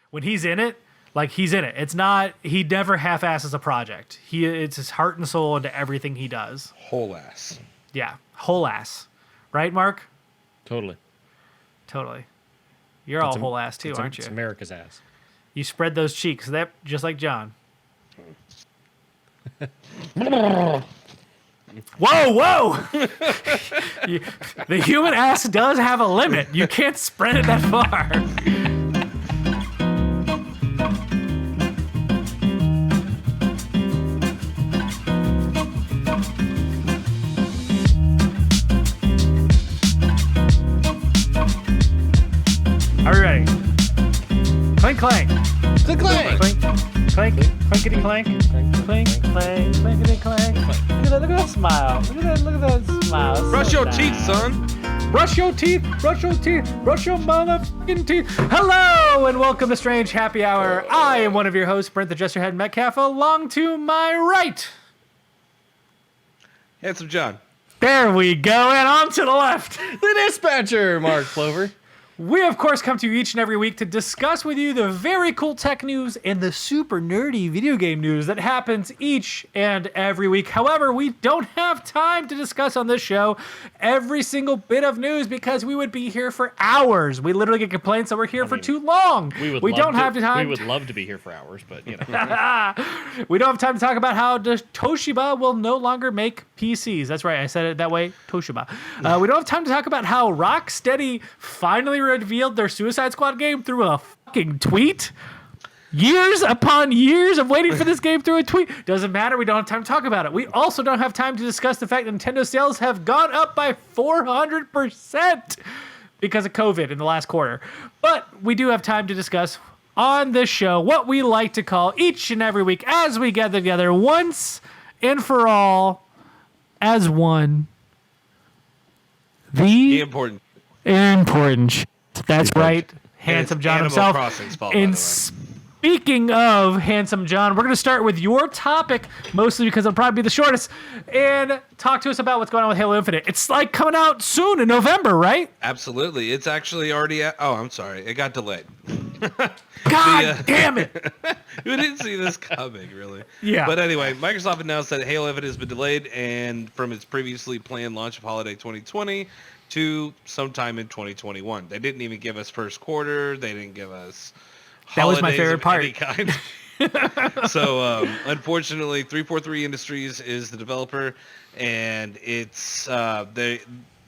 when he's in it, like he's in it. It's not, he never half-asses a project. It's his heart and soul into everything he does. Whole ass. Yeah, whole ass. Right, Mark? Totally. Totally. You're all whole ass too, aren't you? It's America's ass. You spread those cheeks, that just like John. Whoa! The human ass does have a limit. You can't spread it that far. Are we ready? Clink, clank. Clink, clank. Clink, clank, clankety clank. Clink, clank, clankety clank. Look at that smile. Look at that smile. Brush So your nice. teeth, son. Brush your teeth, brush your teeth, brush your motherfucking teeth. Hello and welcome to Strange Happy Hour. I am one of your hosts, Brent the Jesterhead Metcalf. Along to my right. Handsome John. There we go, and on to the left. The dispatcher, Mark Plover. We, of course, come to you each and every week to discuss with you the very cool tech news and the super nerdy video game news that happens each and every week. However, we don't have time to discuss on this show every single bit of news because we would be here for hours. We literally get complaints that we're here for too long. We don't have the time. We would love to be here for hours, but you know. We don't have time to talk about how Toshiba will no longer make PCs. That's right, I said it that way, Toshiba. We don't have time to talk about how Rocksteady finally revealed their Suicide Squad game through a fucking tweet. Years upon years of waiting for this game through a tweet. Doesn't matter, we don't have time to talk about it. We also don't have time to discuss the fact that Nintendo sales have gone up by 400% because of COVID in the last quarter. But we do have time to discuss on this show what we like to call each and every week as we gather together once and for all as one. The important. Important shit. That's right. Handsome It's John Animal himself. Crossing's fault, by And the way. speaking of Handsome John, we're going to start with your topic, mostly because it'll probably be the shortest, and talk to us about what's going on with Halo Infinite. It's like coming out soon in November, right? Absolutely. It's actually already oh, I'm sorry. It got delayed. God damn it. Who didn't see this coming, really? Yeah. But anyway, Microsoft announced that Halo Infinite has been delayed and from its previously planned launch of holiday 2020 to sometime in 2021. They didn't even give us first quarter. They didn't give us That was my holidays favorite of any kind. So, unfortunately, 343 Industries is the developer, and it's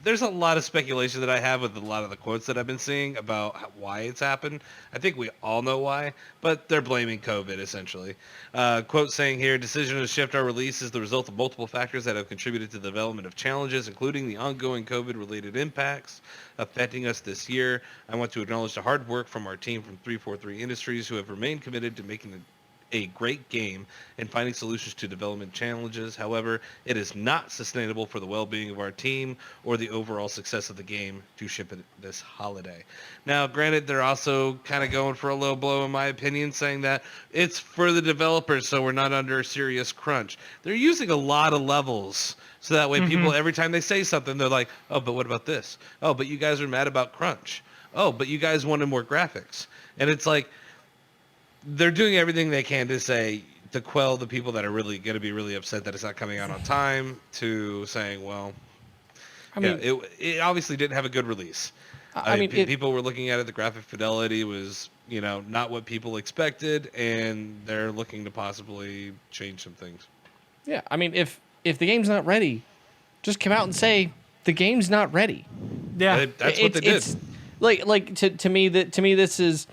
there's a lot of speculation that I have with a lot of the quotes that I've been seeing about why it's happened. I think we all know why, but they're blaming COVID, essentially. Quote saying here, decision to shift our release is the result of multiple factors that have contributed to the development of challenges, including the ongoing COVID-related impacts affecting us this year. I want to acknowledge the hard work from our team from 343 Industries who have remained committed to making a great game and finding solutions to development challenges. However, it is not sustainable for the well-being of our team or the overall success of the game to ship it this holiday. Now, granted, they're also kind of going for a low blow, in my opinion, saying that it's for the developers, so we're not under a serious crunch. They're using a lot of levels, so that way people, every time they say something, they're like, oh, but what about this? Oh, but you guys are mad about crunch. Oh, but you guys wanted more graphics. And it's like, they're doing everything they can to quell the people that are really going to be really upset that it's not coming out on time, to saying, well, I mean, it obviously didn't have a good release. I mean, people were looking at it, the graphic fidelity was, not what people expected, and they're looking to possibly change some things. Yeah, I mean, if the game's not ready, just come out and say the game's not ready. Yeah. That's what they did. It's like to me this is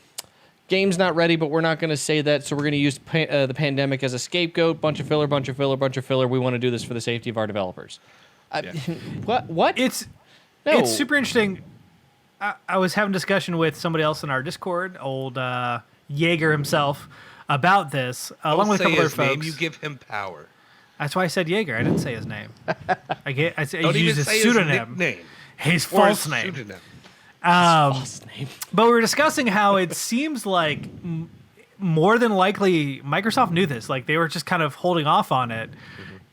game's not ready, but we're not going to say that, so we're going to use the pandemic as a scapegoat. Bunch of filler. We want to do this for the safety of our developers. Yeah. What? It's No. It's super interesting. I was having a discussion with somebody else in our Discord, old Jaeger himself, about this, along with a couple other folks. Name, you give him power. That's why I said Jaeger. I didn't say his name. I used Don't even his say pseudonym. his nickname. His Or false his name. pseudonym. False name. But we were discussing how it seems like more than likely Microsoft knew this. Like they were just kind of holding off on it.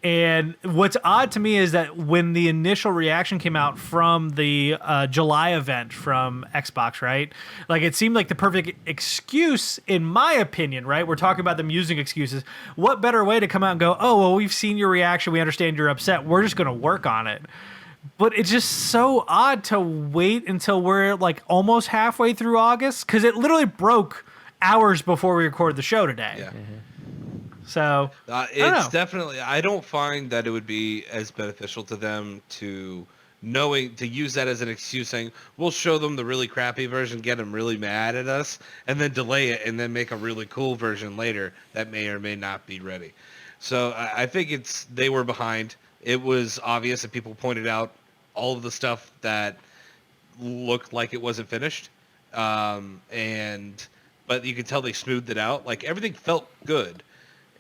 And what's odd to me is that when the initial reaction came out from the July event from Xbox, right? Like it seemed like the perfect excuse, in my opinion, right? We're talking about them using excuses. What better way to come out and go, oh, well, we've seen your reaction. We understand you're upset. We're just going to work on it. But it's just so odd to wait until we're like almost halfway through August because it literally broke hours before we recorded the show today. Yeah. So it's definitely. I don't find that it would be as beneficial to them to use that as an excuse, saying we'll show them the really crappy version, get them really mad at us, and then delay it, and then make a really cool version later that may or may not be ready. So I think they were behind. It was obvious, and people pointed out all of the stuff that looked like it wasn't finished, but you could tell they smoothed it out. Like everything felt good.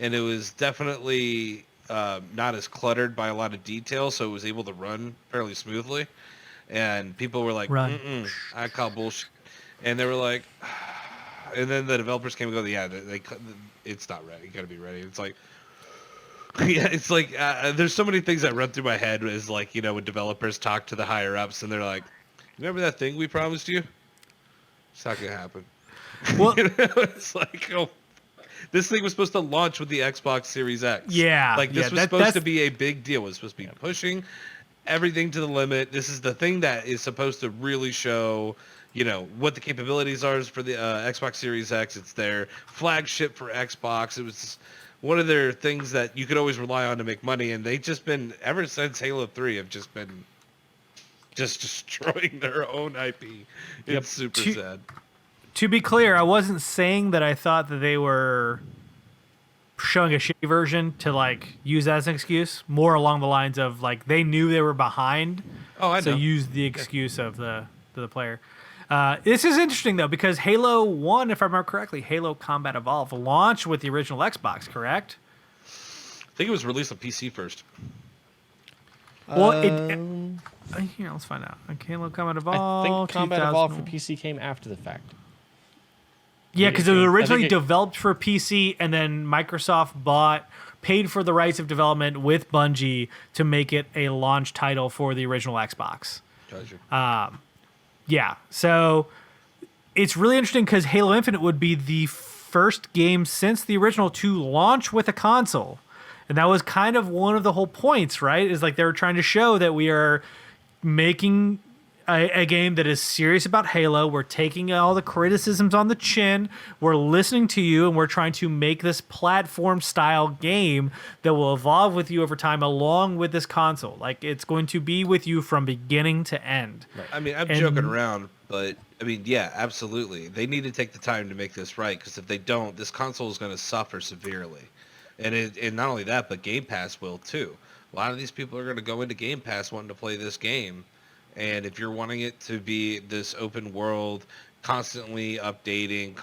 And it was definitely not as cluttered by a lot of detail, so it was able to run fairly smoothly. And people were like, I call bullshit. And they were like, and then the developers came and go, yeah, it's not ready. You got to be ready. It's like, yeah, it's like there's so many things that run through my head is like, when developers talk to the higher ups and they're like, remember that thing we promised you? It's not going to happen. Well, it's like, oh. This thing was supposed to launch with the Xbox Series X. Yeah. Like, this was supposed to be a big deal. It was supposed to be pushing everything to the limit. This is the thing that is supposed to really show, what the capabilities are for the Xbox Series X. It's their flagship for Xbox. It was one of their things that you could always rely on to make money. And they've just been, ever since Halo 3, have just been just destroying their own IP. It's super sad. To be clear, I wasn't saying that I thought that they were showing a shitty version to like use that as an excuse. More along the lines of like they knew they were behind, so use the excuse of the player. This is interesting though because Halo 1, if I remember correctly, Halo Combat Evolved launched with the original Xbox, correct? I think it was released on PC first. Well, here, let's find out. Like, Halo Combat Evolved. I think Combat Evolved for PC came after the fact. Yeah, because it was originally developed for PC, and then Microsoft paid for the rights of development with Bungie to make it a launch title for the original Xbox. Gotcha. Yeah, so it's really interesting because Halo Infinite would be the first game since the original to launch with a console. And that was kind of one of the whole points, right? Is like they were trying to show that we are making a game that is serious about Halo. We're taking all the criticisms on the chin. We're listening to you, and we're trying to make this platform-style game that will evolve with you over time along with this console. Like, it's going to be with you from beginning to end. Right. I mean, I'm joking around, but, I mean, yeah, absolutely. They need to take the time to make this right, because if they don't, this console is going to suffer severely. And not only that, but Game Pass will, too. A lot of these people are going to go into Game Pass wanting to play this game. And if you're wanting it to be this open world, constantly updating,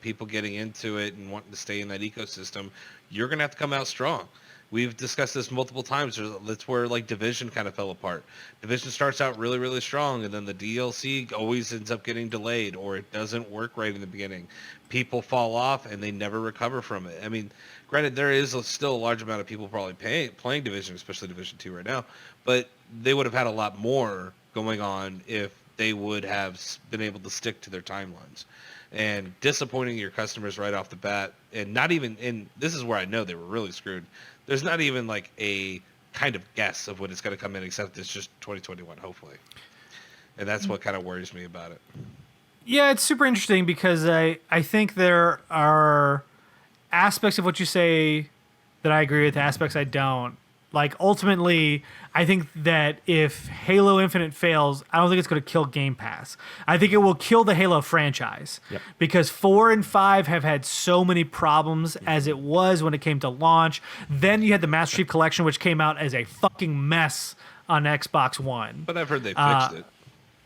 people getting into it and wanting to stay in that ecosystem, you're going to have to come out strong. We've discussed this multiple times. That's where like Division kind of fell apart. Division starts out really, really strong, and then the DLC always ends up getting delayed, or it doesn't work right in the beginning. People fall off, and they never recover from it. I mean, granted, there is still a large amount of people probably playing Division, especially Division 2 right now, but they would have had a lot more going on if they would have been able to stick to their timelines. And disappointing your customers right off the bat, and not even, and this is where I know they were really screwed. There's not even like a kind of guess of when it's going to come in, except it's just 2021, hopefully. And that's what kind of worries me about it. Yeah, it's super interesting because I think there are aspects of what you say that I agree with, aspects I don't. Like, ultimately, I think that if Halo Infinite fails, I don't think it's going to kill Game Pass. I think it will kill the Halo franchise. Yep. Because 4 and 5 have had so many problems as it was when it came to launch. Then you had the Master Chief Collection, which came out as a fucking mess on Xbox One. But I've heard they fixed it.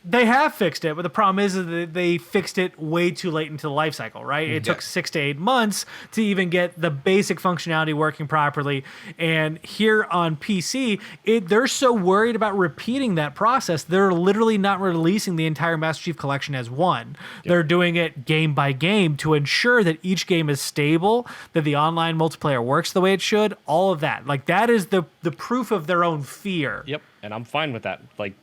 They have fixed it, but the problem is that they fixed it way too late into the life cycle, right? It took 6 to 8 months to even get the basic functionality working properly. And here on PC, they're so worried about repeating that process, they're literally not releasing the entire Master Chief Collection as one. They're doing it game by game to ensure that each game is stable, that the online multiplayer works the way it should, all of that. Like, that is the proof of their own fear. Yep, and I'm fine with that. Like,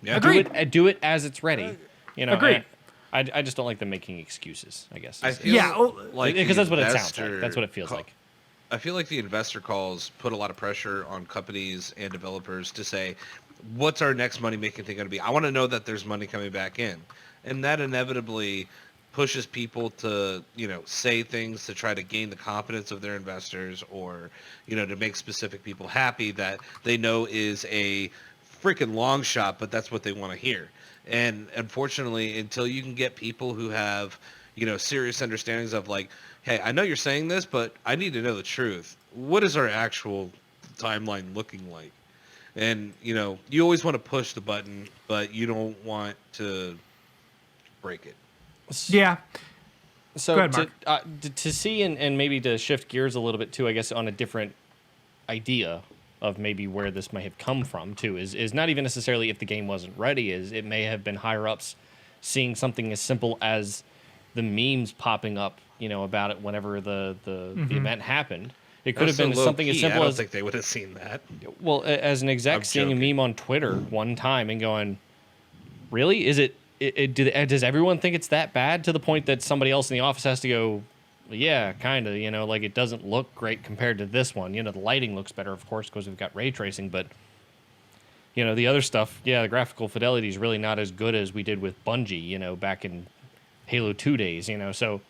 Yeah. Agreed. do it as it's ready. You know, Agreed. I just don't like them making excuses, I guess. I feel Yeah, like because the that's what it sounds investor like. That's what it feels call- like. I feel like the investor calls put a lot of pressure on companies and developers to say, what's our next money-making thing going to be? I want to know that there's money coming back in. And that inevitably pushes people to, say things to try to gain the confidence of their investors, or, to make specific people happy that they know is a freaking long shot, but that's what they want to hear. And unfortunately, until you can get people who have, serious understandings of like, hey, I know you're saying this, but I need to know the truth. What is our actual timeline looking like? And, you always want to push the button, but you don't want to break it. Yeah. So Go ahead, Mark. to see and maybe to shift gears a little bit too, I guess, on a different idea of maybe where this may have come from too, is not even necessarily if the game wasn't ready, is it may have been higher ups seeing something as simple as the memes popping up, about it whenever the event happened. It could have been something as simple I don't as, think they would have seen that. well, as an exec I'm seeing joking. a meme on Twitter one time and going, really? Is does everyone think it's that bad, to the point that somebody else in the office has to go, yeah, kind of, like it doesn't look great compared to this one. The lighting looks better, of course, because we've got ray tracing, but the other stuff, the graphical fidelity is really not as good as we did with Bungie, back in Halo 2 days, so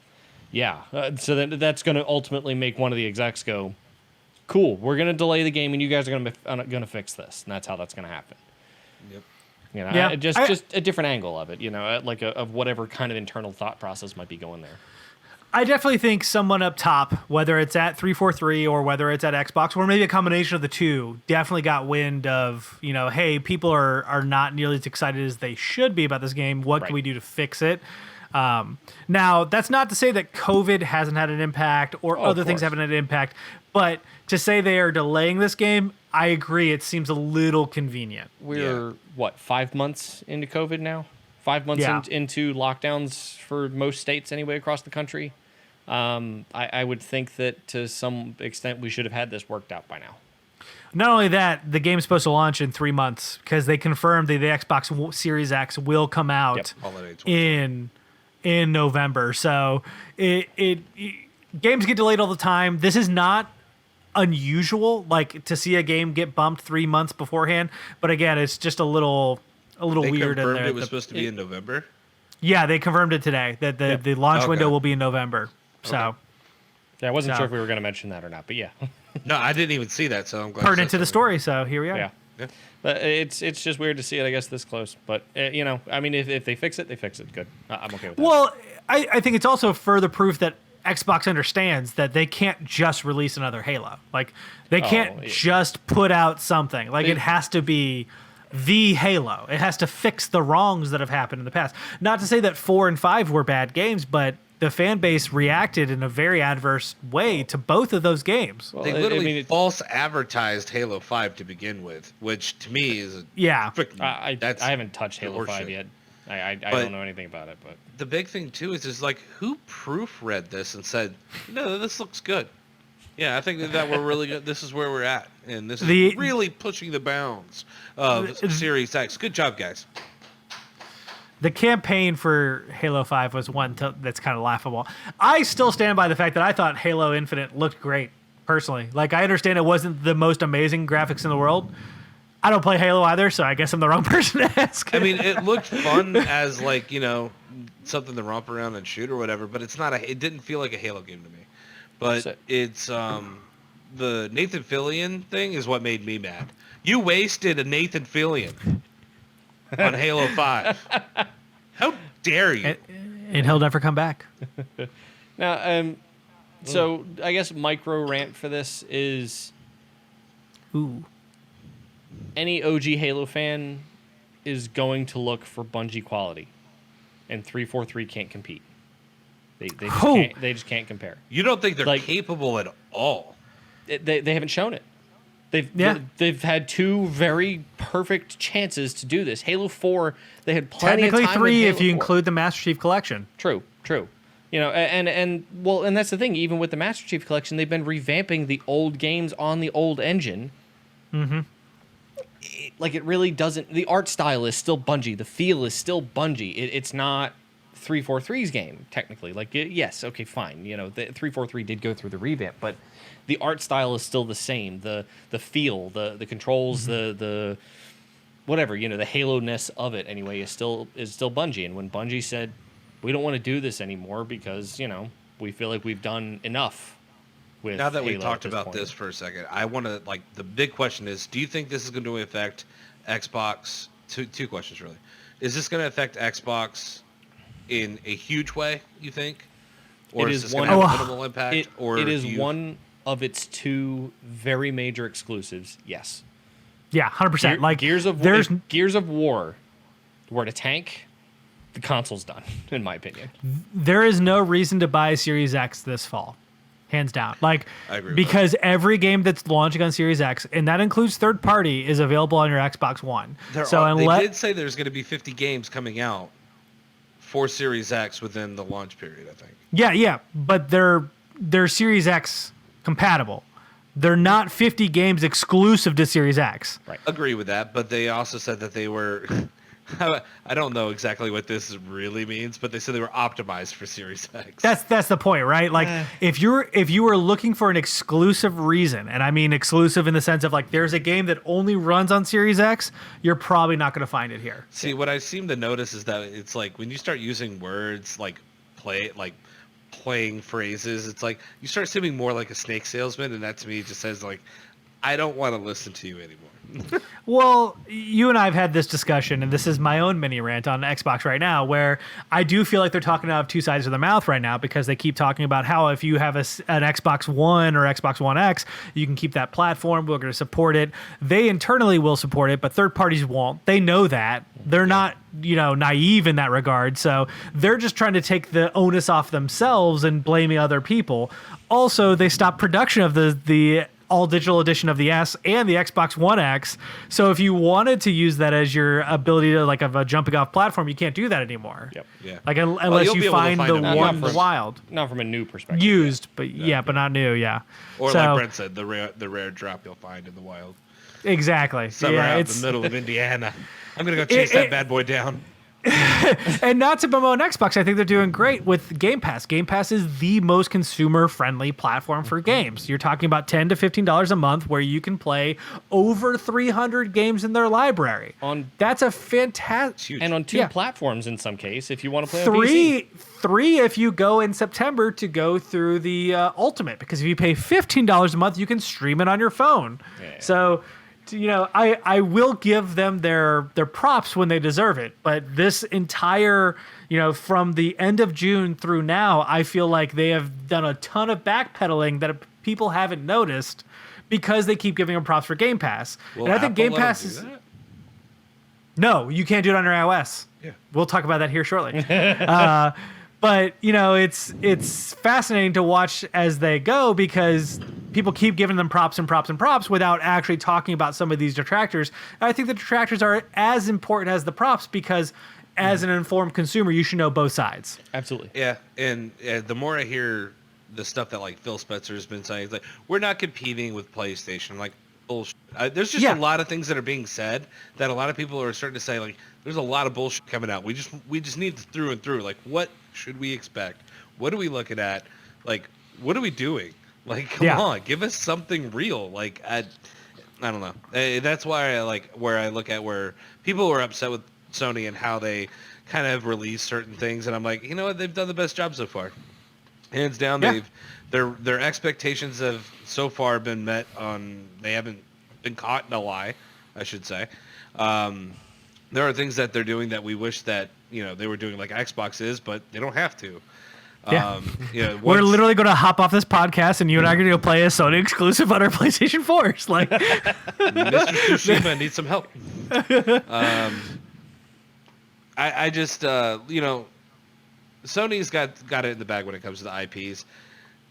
yeah. So that's going to ultimately make one of the execs go, cool, we're going to delay the game and you guys are going to fix this. And that's how that's going to happen. Yep. Yeah, Just a different angle of it, like of whatever kind of internal thought process might be going there. I definitely think someone up top, whether it's at 343 or whether it's at Xbox, or maybe a combination of the two, definitely got wind of, hey, people are not nearly as excited as they should be about this game. What Right. can we do to fix it? Now, that's not to say that COVID hasn't had an impact or Oh, of other things course. haven't had an impact, but to say they are delaying this game, I agree. It seems a little convenient. We're, 5 months into COVID now? 5 months Yeah. into lockdowns for most states anyway across the country. I would think that to some extent we should have had this worked out by now. Not only that, the game's supposed to launch in 3 months because they confirmed that the Xbox Series X will come out Yep. Holiday in November. So games get delayed all the time. This is not unusual, like to see a game get bumped 3 months beforehand. But again, it's just a little They weird in confirmed there. it was supposed to be in November. Yeah, they confirmed it today that the launch Okay. window will be in November. So Yeah, I wasn't So- sure if we were going to mention that or not, but yeah. No, I didn't even see that, so I'm glad. you pertinent said to the something. story. So here we are. Yeah. Yeah. But it's just weird to see it, I guess, this close. But, I mean, if they fix it, they fix it. Good. I'm okay with that. Well, I think it's also further proof that Xbox understands that they can't just release another Halo. Like, they can't yeah. just put out something. Like, They- it has to be the Halo. It has to fix the wrongs that have happened in the past. Not to say that 4 and 5 were bad games, but the fan base reacted in a very adverse way to both of those games. Well, They I literally mean, false advertised Halo 5 to begin with, which to me is Yeah. I that's haven't touched Halo 5 horseshit. yet. I But- don't know anything about it, but The big thing too is like who proofread this and said, "No, this looks good." Yeah, I think that we're really good. This is where we're at, and this is The- really pushing the bounds of Series X. Good job, guys. The campaign for Halo 5 was one that's kind of laughable. I still stand by the fact that I thought Halo Infinite looked great, personally. Like, I understand it wasn't the most amazing graphics in the world. I don't play Halo either, so I guess I'm the wrong person to ask. I mean, it looked fun as like something to romp around and shoot or whatever, but it's not it didn't feel like a Halo game to me. But So- it's the Nathan Fillion thing is what made me mad. You wasted a Nathan Fillion on Halo 5. How dare you? And he'll never come back. now, so I guess micro rant for this is Ooh. any OG Halo fan is going to look for Bungie quality, and 343 can't compete. They just can't compare. You don't think they're Like- capable at all? They haven't shown it. Yeah. They've had two very perfect chances to do this. Halo 4, they had plenty Technically of time. 3 in if Halo you 4. include the Master Chief Collection. True. You know, and that's the thing. Even with the Master Chief Collection, they've been revamping the old games on the old engine. Mm-hmm. It really doesn't. The art style is still Bungie. The feel is still Bungie. It's not 343's game technically. Yes, okay, fine. You know, the 343 did go through the revamp, but the art style is still the same. The feel, the controls, the whatever, you know, the Halo-ness of it anyway is still Bungie. And when Bungie said, we don't want to do this anymore because, you know, we feel like we've done enough with Now that we've Halo talked at about point. this for a second, I want to, the big question is, do you think this is going to affect Xbox? Two questions, really. Is this going to affect Xbox in a huge way, you think? Or It is is this going to one- have a minimal impact? It is do you- one of its two very major exclusives, yes. Yeah, 100%. Like Gears of there's if Gears of War were to tank, the console's done, in my opinion. there is no reason to buy Series X this fall, hands down. Like, I agree with because every game that's launching on Series X, and that includes third party, is available on your Xbox One. They did say there's going to be 50 games coming out for Series X within the launch period, I think. yeah, but they're Series X compatible. They're not 50 games exclusive to Series X. Right. Agree with that, but they also said that they were I don't know exactly what this really means, but they said they were optimized for Series X. That's the point, right? Like if you were looking for an exclusive reason, and I mean exclusive in the sense of like there's a game that only runs on Series X, you're probably not going to find it here. See, what I seem to notice is that it's like when you start using words like playing phrases, it's like you start seeming more like a snake salesman, and that to me just says like, I don't want to listen to you anymore. Well, you and I have had this discussion, and this is my own mini rant on Xbox right now, where I do feel like they're talking out of two sides of their mouth right now because they keep talking about how if you have an Xbox One or Xbox One X, you can keep that platform. We're going to support it. They internally will support it, but third parties won't. They know that. They're not, naive in that regard. So they're just trying to take the onus off themselves and blaming other people. Also, they stopped production of the all digital edition of the S and the Xbox One X. So if you wanted to use that as your ability to of a jumping off platform, you can't do that anymore. Yep. Yeah. Like unless you'll be you able to find find the them one first. wild Not from a new perspective. used, but but not new. Yeah. Or so, like Brent said, the rare drop you'll find in the wild. exactly. Somewhere yeah, out in it's the middle of Indiana. I'm gonna go chase that bad boy down. and not to bemoan Xbox, I think they're doing great with Game Pass. Game Pass is the most consumer-friendly platform for games. You're talking about $10 to $15 a month, where you can play over 300 games in their library. That's a fantastic. Huge. And on two Yeah. platforms in some case, if you want to play on PC. Three if you go in September to go through the Ultimate, because if you pay $15 a month, you can stream it on your phone. Yeah. So, I will give them their props when they deserve it. But this entire, from the end of June through now, I feel like they have done a ton of backpedaling that people haven't noticed because they keep giving them props for Game Pass. Will And I think Apple Game let 'em Pass do is. that? No, you can't do it on your iOS. Yeah. We'll talk about that here shortly. But it's fascinating to watch as they go because people keep giving them props and props and props without actually talking about some of these detractors. And I think the detractors are as important as the props because as an informed consumer, you should know both sides. Absolutely. Yeah, and the more I hear the stuff that like Phil Spencer's been saying, it's like we're not competing with PlayStation. Like bullshit. There's just Yeah. a lot of things that are being said that a lot of people are starting to say like there's a lot of bullshit coming out. We just need through and through. Like what should we expect? What are we looking at? Like what are we doing? Like come Yeah. on, give us something real. Like I don't know. That's why I like where I look at where people are upset with Sony and how they kind of release certain things, and I'm like, you know what? They've done the best job so far. Hands down, Yeah. their expectations have so far been met. They haven't been caught in a lie, I should say. There are things that they're doing that we wish that they were doing like Xbox is, but they don't have to. Yeah. We're once- literally going to hop off this podcast and you and I are going to go play a Sony exclusive on our PlayStation 4s. Like, Mr. Tsushima needs some help. I just Sony's got it in the bag when it comes to the IPs.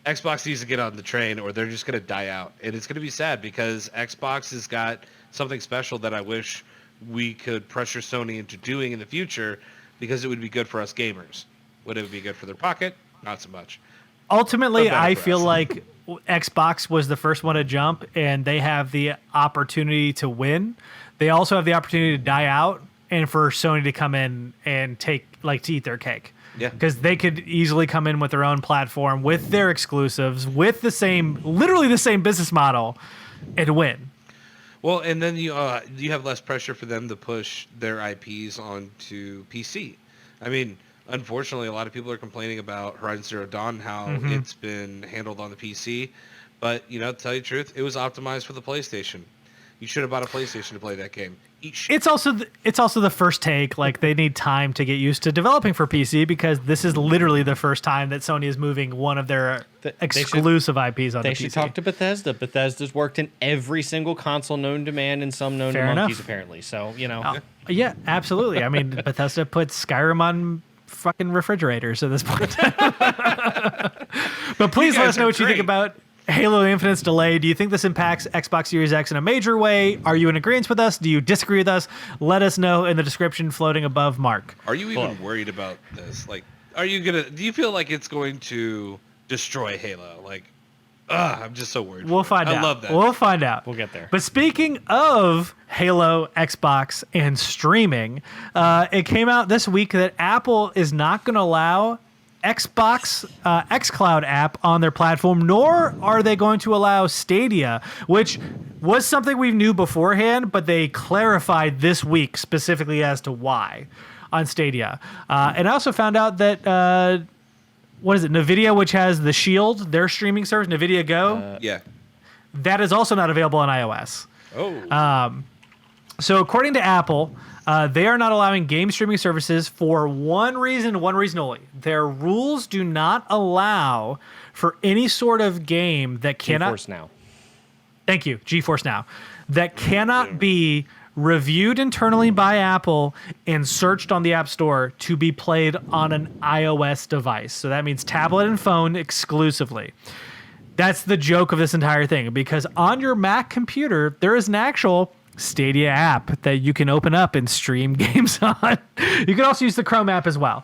Xbox needs to get on the train or they're just going to die out. And it's going to be sad because Xbox has got something special that I wish we could pressure Sony into doing in the future because it would be good for us gamers. Would it be good for their pocket? Not so much. Ultimately, But better I for feel us. like Xbox was the first one to jump, and they have the opportunity to win. They also have the opportunity to die out, and for Sony to come in and to eat their cake. Yeah. Because they could easily come in with their own platform, with their exclusives, with literally the same business model, and win. Well, and then you have less pressure for them to push their IPs onto PC. I mean, unfortunately, a lot of people are complaining about Horizon Zero Dawn, how it's been handled on the PC. But, to tell you the truth, it was optimized for the PlayStation. You should have bought a PlayStation to play that game. Eat shit. It's also the first take. Like, they need time to get used to developing for PC because this is literally the first time that Sony is moving one of their exclusive IPs onto They PC. should talk to Bethesda. Bethesda's worked in every single console known to man and some known Fair to enough. monkeys, apparently. So, Yeah, absolutely. I mean, Bethesda puts Skyrim on fucking refrigerators at this point. But please let guys us know are what you think great. about Halo Infinite's delay. Do you think this impacts Xbox Series X in a major way? Are you in agreement with us? Do you disagree with us? Let us know in the description floating above Mark. Are you even Well- worried about this? Like, do you feel like it's going to destroy Halo? Like, I'm just so worried. We'll for it. find out. I love that. We'll find out. We'll get there. But speaking of Halo, Xbox, and streaming, it came out this week that Apple is not going to allow Xbox xCloud app on their platform, nor are they going to allow Stadia, which was something we knew beforehand, but they clarified this week specifically as to why on Stadia. And I also found out that what is it? NVIDIA, which has the Shield, their streaming service, NVIDIA Go, Yeah. that is also not available on iOS. Oh. So according to Apple, they are not allowing game streaming services for one reason only. Their rules do not allow for any sort of game that cannot... GeForce Now. Thank you, GeForce Now. That cannot be reviewed internally by Apple and searched on the App Store to be played on an iOS device. So that means tablet and phone exclusively. That's the joke of this entire thing, because on your Mac computer, there is an actual Stadia app that you can open up and stream games on. You can also use the Chrome app as well.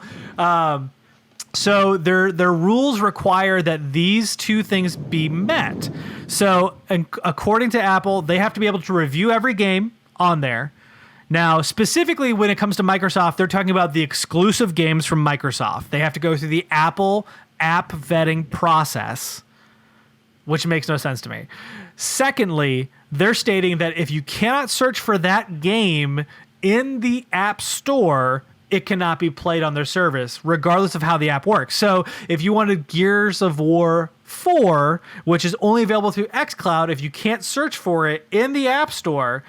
So their rules require that these two things be met. So according to Apple, they have to be able to review every game on there. Now, specifically when it comes to Microsoft, they're talking about the exclusive games from Microsoft. They have to go through the Apple app vetting process, which makes no sense to me. Secondly, they're stating that if you cannot search for that game in the App Store, it cannot be played on their service, regardless of how the app works. So if you wanted Gears of War 4, which is only available through xCloud, if you can't search for it in the App Store,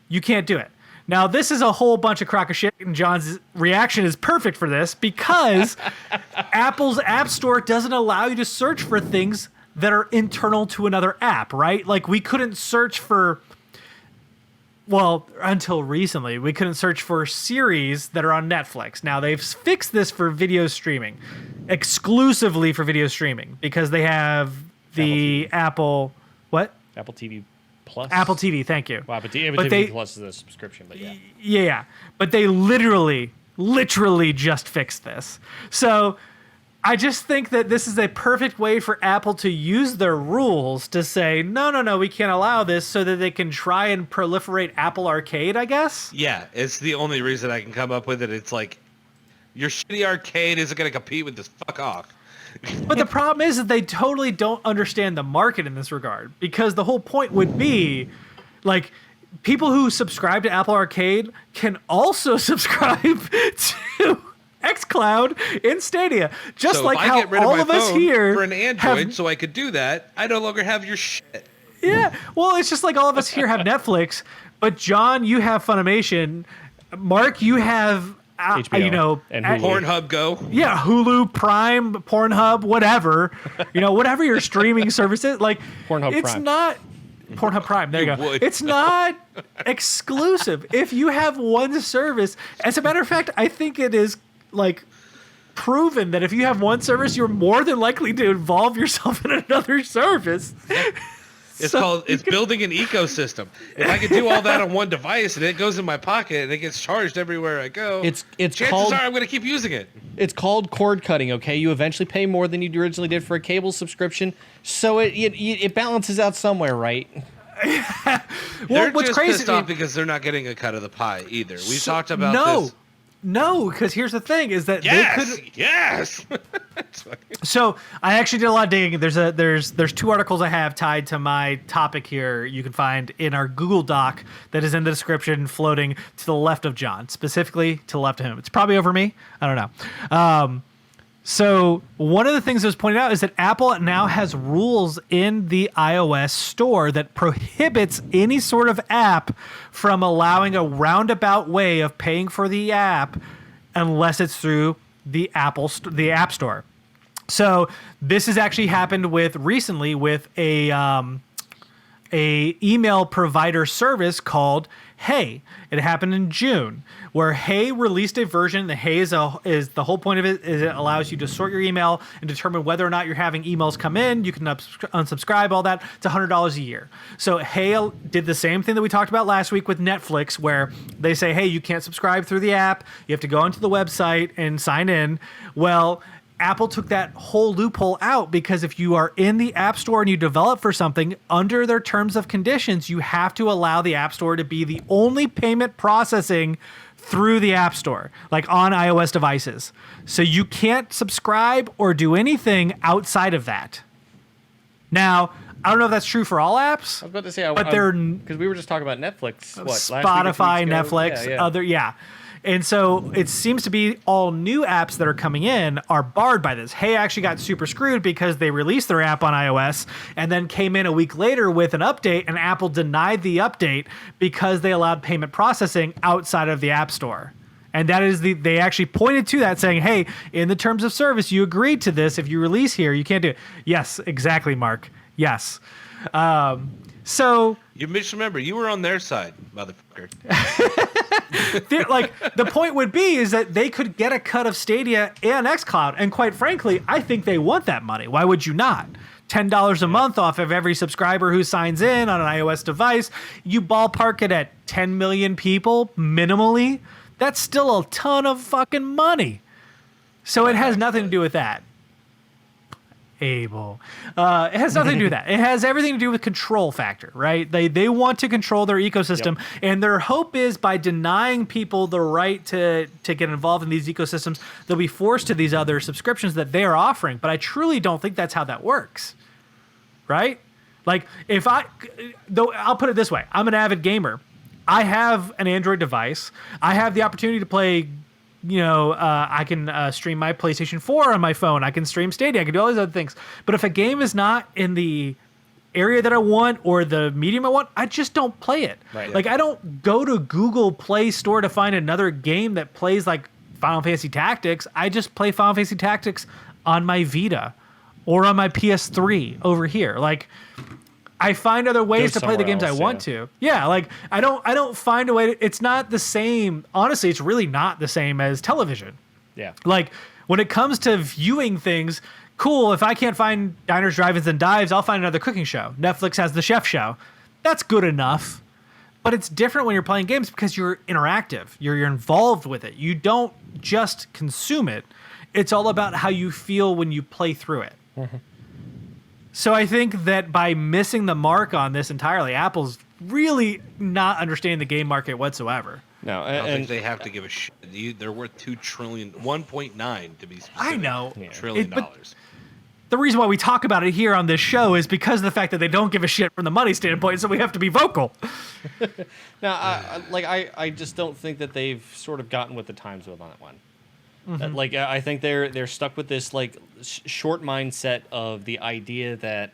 you can't do it. Now, this is a whole bunch of crock of shit, and John's reaction is perfect for this because Apple's App Store doesn't allow you to search for things that are internal to another app, right? Like, we couldn't search for, well, until recently, we couldn't search for series that are on Netflix. Now, they've fixed this for video streaming, exclusively for video streaming, because they have the Apple, what? Apple TV Plus. Apple TV, thank you. Wow, but Apple But TV they- Plus is a subscription, but yeah. Yeah, but they literally just fixed this. So I just think that this is a perfect way for Apple to use their rules to say, no, we can't allow this, so that they can try and proliferate Apple Arcade, I guess. Yeah, it's the only reason I can come up with it. It's like, your shitty arcade isn't going to compete with this. Fuck off. But the problem is that they totally don't understand the market in this regard, because the whole point would be, like, people who subscribe to Apple Arcade can also subscribe to xCloud in Stadia. Just So like if I how get rid of all my of us phone here for an Android have, so I could do that, I no longer have your shit. yeah, well, it's just like all of us here have Netflix, but John, you have Funimation. Mark, you have HBO and Hulu. Pornhub Go. Yeah, Hulu, Prime, Pornhub, whatever. Whatever your streaming service is. Like, Pornhub it's Prime. not Pornhub Prime. There you You go. would. It's not exclusive. If you have one service, as a matter of fact, I think it is like proven that if you have one service, you're more than likely to involve yourself in another service. It's building an ecosystem. If I could do all that on one device and it goes in my pocket and it gets charged everywhere I go, It's chances called are I'm going to keep using it. It's called cord cutting, okay? You eventually pay more than you originally did for a cable subscription, so it balances out somewhere, right? They're what's just crazy- pissed off because they're not getting a cut of the pie either. We talked about no, this. no, because here's the thing: is that they could. Yes. So I actually did a lot of digging. There's two articles I have tied to my topic here. You can find in our Google Doc that is in the description, floating to the left of John, specifically to the left of him. It's probably over me. I don't know. So one of the things that was pointed out is that Apple now has rules in the iOS store that prohibits any sort of app from allowing a roundabout way of paying for the app unless it's through the App Store. So this has actually happened recently with a email provider service called Hey. It happened in June, where Hey released a version. The Hey is the whole point of it is it allows you to sort your email and determine whether or not you're having emails come in. You can unsubscribe, all that. It's $100 a year. So Hey did the same thing that we talked about last week with Netflix, where they say, hey, you can't subscribe through the app. You have to go onto the website and sign in. Well, Apple took that whole loophole out because if you are in the App Store and you develop for something, under their terms of conditions, you have to allow the App Store to be the only payment processing through the App Store, like on iOS devices. So you can't subscribe or do anything outside of that. Now, I don't know if that's true for all apps. I was about to say, but they're because we were just talking about Netflix. What, last week or 2 Spotify, weeks ago? Netflix, yeah. And so it seems to be all new apps that are coming in are barred by this. Hey actually got super screwed because they released their app on iOS and then came in a week later with an update, and Apple denied the update because they allowed payment processing outside of the App Store. And that is they actually pointed to that saying, hey, in the terms of service, you agreed to this. If you release here, you can't do it. Yes, exactly, Mark. Yes. So You misremember. You were on their side, motherfucker. like the point would be is that they could get a cut of Stadia and xCloud, and quite frankly, I think they want that money. Why would you not? $10 a month off of every subscriber who signs in on an iOS device. You ballpark it at 10 million people minimally. That's still a ton of fucking money. So it has nothing to do with that. Abel. It has nothing to do with that. It has everything to do with control factor, right? They want to control their ecosystem, and their hope is by denying people the right to get involved in these ecosystems, they'll be forced to these other subscriptions that they are offering. But I truly don't think that's how that works, right? Like I'll put it this way: I'm an avid gamer. I have an Android device. I have the opportunity to play. I can stream my PlayStation 4 on my phone. I can stream Stadia. I can do all these other things. But if a game is not in the area that I want or the medium I want, I just don't play it. Right. Like I don't go to Google Play Store to find another game that plays like Final Fantasy Tactics. I just play Final Fantasy Tactics on my Vita or on my PS3 over here. Like I find other ways to play the games I want to. Yeah, like I don't find a way it's not the same. Honestly, it's really not the same as television. Yeah. Like when it comes to viewing things, cool, if I can't find Diners, Drive-Ins and Dives, I'll find another cooking show. Netflix has The Chef Show. That's good enough. But it's different when you're playing games because you're interactive. You're involved with it. You don't just consume it. It's all about how you feel when you play through it. Mm-hmm. So I think that by missing the mark on this entirely, Apple's really not understanding the game market whatsoever. No, I don't and think they have to give a shit. They're worth $2 trillion, 1.9 to be specific. I know. Trillion dollars. The reason why we talk about it here on this show is because of the fact that they don't give a shit from the money standpoint, so we have to be vocal. now, I just don't think that they've sort of gotten with the times with on that one. Mm-hmm. I think they're stuck with this short mindset of the idea that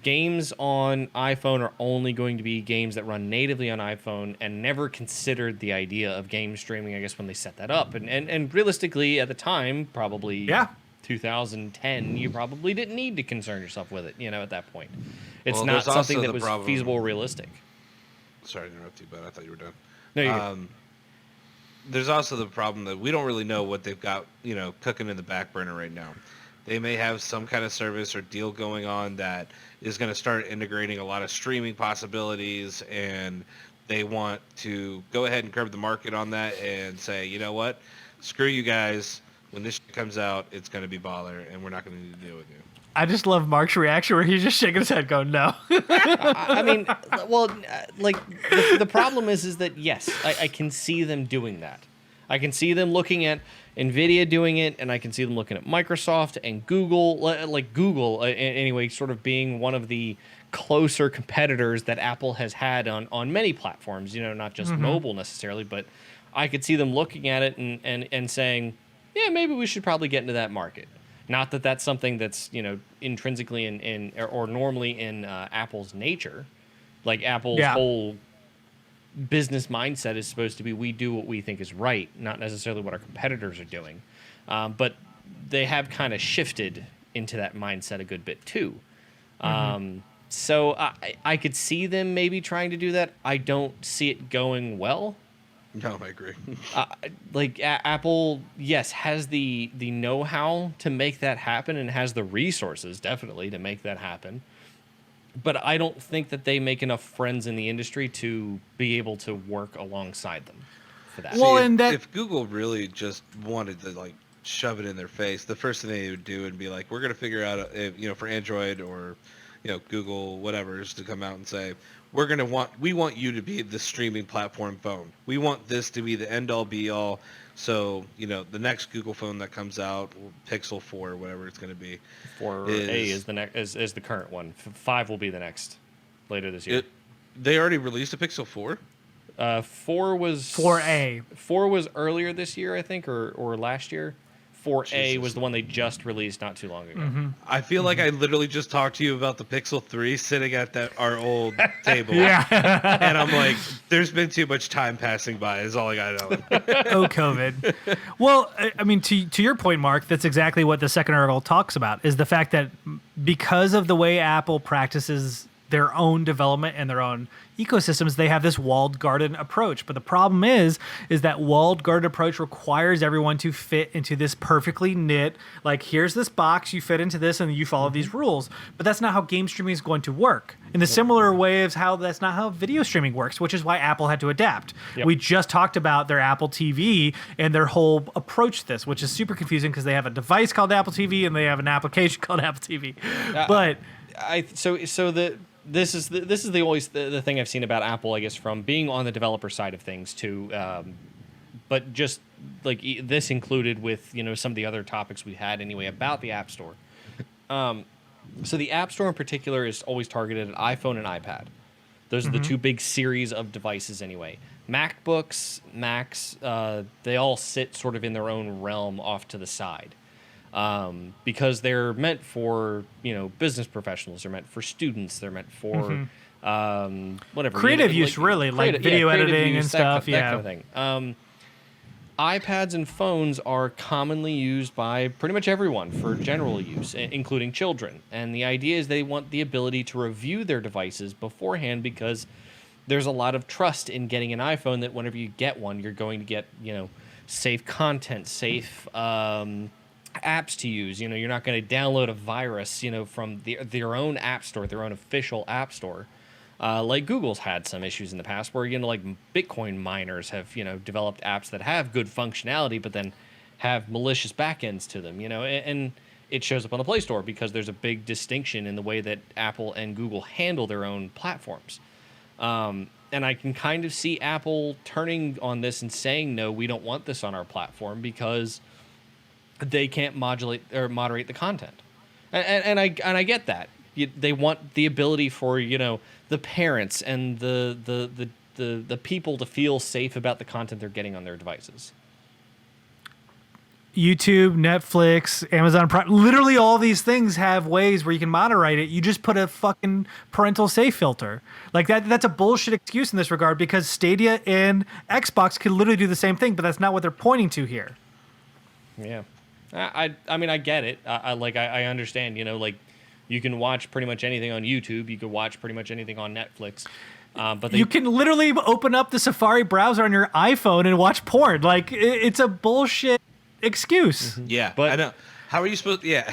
games on iPhone are only going to be games that run natively on iPhone, and never considered the idea of game streaming, I guess, when they set that up. And realistically, at the time, probably 2010, you probably didn't need to concern yourself with it, at that point. It's Well, not there's something also that the was problem- feasible or realistic. Sorry to interrupt you, but I thought you were done. No, you're good. There's also the problem that we don't really know what they've got, cooking in the back burner right now. They may have some kind of service or deal going on that is going to start integrating a lot of streaming possibilities, and they want to go ahead and curb the market on that and say, you know what, screw you guys. When this shit comes out, it's going to be baller, and we're not going to need to deal with you. I just love Mark's reaction where he's just shaking his head, going, "No." I mean, well, like the problem is that yes, I can see them doing that. I can see them looking at Nvidia doing it, and I can see them looking at Microsoft and Google, like Google anyway, sort of being one of the closer competitors that Apple has had on many platforms. Not just mobile necessarily, but I could see them looking at it and saying, yeah, maybe we should probably get into that market. Not that that's something that's intrinsically in or normally in Apple's nature. Like Apple's whole business mindset is supposed to be we do what we think is right, not necessarily what our competitors are doing. But they have kind of shifted into that mindset a good bit too. So I could see them maybe trying to do that. I don't see it going well. No, I agree. Apple, yes, has the know-how to make that happen and has the resources definitely to make that happen. But I don't think that they make enough friends in the industry to be able to work alongside them for that. Well, See, and if Google really just wanted to shove it in their face, the first thing they would do would be like, we're going to figure out, for Android or Google, whatever, is to come out and say, we want you to be the streaming platform phone. We want this to be the end all be all. So, the next Google phone that comes out, Pixel 4, whatever it's going to be. 4A is the next is the current one. 5 will be the next later this year. They already released a Pixel 4? 4 was 4A. 4 was earlier this year, I think, or last year. 4A Jesus. was the one they just released not too long ago. I feel like I literally just talked to you about the Pixel 3 sitting at our old table. Yeah. And I'm like, there's been too much time passing by is all I got to know. Oh, COVID. Well, I mean, to your point, Mark, that's exactly what the second article talks about, is the fact that because of the way Apple practices their own development and their own ecosystems, they have this walled garden approach. But the problem is that walled garden approach requires everyone to fit into this perfectly knit, like, here's this box, you fit into this, and you follow these rules. But that's not how game streaming is going to work. In the similar way of how that's not how video streaming works, which is why Apple had to adapt. Yep. We just talked about their Apple TV and their whole approach to this, which is super confusing because they have a device called Apple TV and they have an application called Apple TV. But This is the always the thing I've seen about Apple, I guess, from being on the developer side of things too, but just like this included with some of the other topics we had anyway about the App Store. So the App Store in particular is always targeted at iPhone and iPad. Those are the two big series of devices anyway. MacBooks, Macs, they all sit sort of in their own realm off to the side. Because they're meant for business professionals, they're meant for students, they're meant for whatever creative use, really, like video editing and stuff, that kind of thing. iPads and phones are commonly used by pretty much everyone for general use, including children. And the idea is they want the ability to review their devices beforehand because there's a lot of trust in getting an iPhone that whenever you get one, you're going to get safe content, safe apps to use. You're not going to download a virus from their own app store, their own official app store, like Google's had some issues in the past where like Bitcoin miners have developed apps that have good functionality but then have malicious backends to them, and it shows up on the Play Store because there's a big distinction in the way that Apple and Google handle their own platforms. And I can kind of see Apple turning on this and saying, no, we don't want this on our platform because they can't modulate or moderate the content, and I get that. They want the ability for the parents and the people to feel safe about the content they're getting on their devices. YouTube, Netflix, Amazon Prime, literally all these things have ways where you can moderate it. You just put a fucking parental safe filter. Like that's a bullshit excuse in this regard because Stadia and Xbox can literally do the same thing, but that's not what they're pointing to here. Yeah. I mean, I get it. I understand, You can watch pretty much anything on YouTube. You can watch pretty much anything on Netflix. But You can literally open up the Safari browser on your iPhone and watch porn. Like, it's a bullshit excuse. Yeah, But- I know. How are you supposed? Yeah,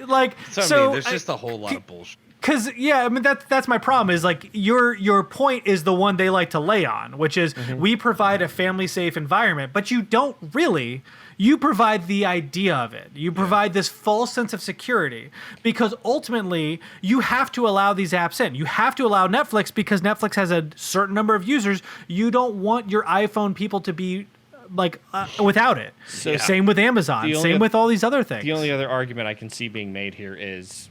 Like, so there's just a whole lot of bullshit. Because I mean that's my problem is like your point is the one they like to lay on, which is we provide a family safe environment, but you don't really. You provide the idea of it. You provide this false sense of security because ultimately you have to allow these apps in. You have to allow Netflix because Netflix has a certain number of users. You don't want your iPhone people to be like without it. So- Same with Amazon. The only Same oth- with all these other things. the only other argument I can see being made here is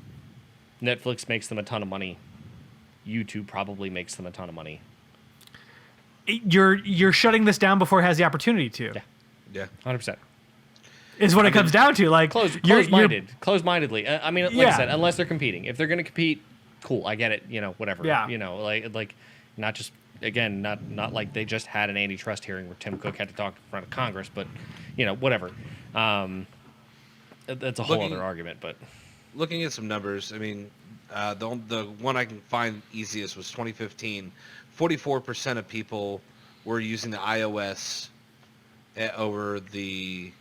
Netflix makes them a ton of money. YouTube probably makes them a ton of money. You're shutting this down before it has the opportunity to. Yeah. Yeah, 100%. Is what it comes down to. Like Close-mindedly. I mean, like Yeah. I said, unless they're competing. If they're going to compete, cool. I get it. Whatever. Yeah. Like not just again, not like they just had an antitrust hearing where Tim Cook had to talk in front of Congress, but whatever. That's a whole Looking- other argument. But looking at some numbers, I mean, the one I can find easiest was 2015. 44% of people were using the iOS over the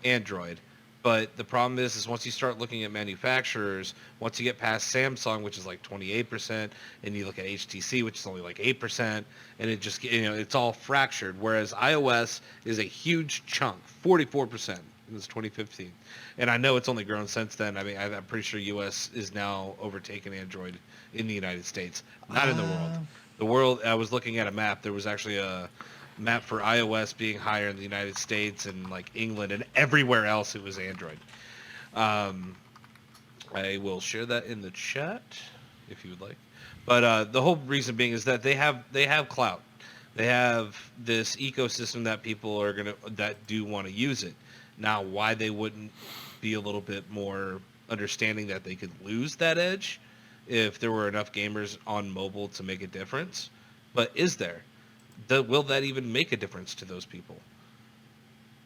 Android. But the problem is once you start looking at manufacturers, once you get past Samsung, which is like 28%, and you look at HTC, which is only like 8%, and it just, it's all fractured. Whereas iOS is a huge chunk, 44%. It was 2015. And I know it's only grown since then. I mean, I'm pretty sure US is now overtaken Android in the United States, not in the world. The world, I was looking at a map. There was actually a map for iOS being higher in the United States and like England, and everywhere else it was Android. I will share that in the chat if you would like. But the whole reason being is that they have clout. They have this ecosystem that people are that do want to use it. Now, why they wouldn't be a little bit more understanding that they could lose that edge if there were enough gamers on mobile to make a difference. But is there? Will that even make a difference to those people?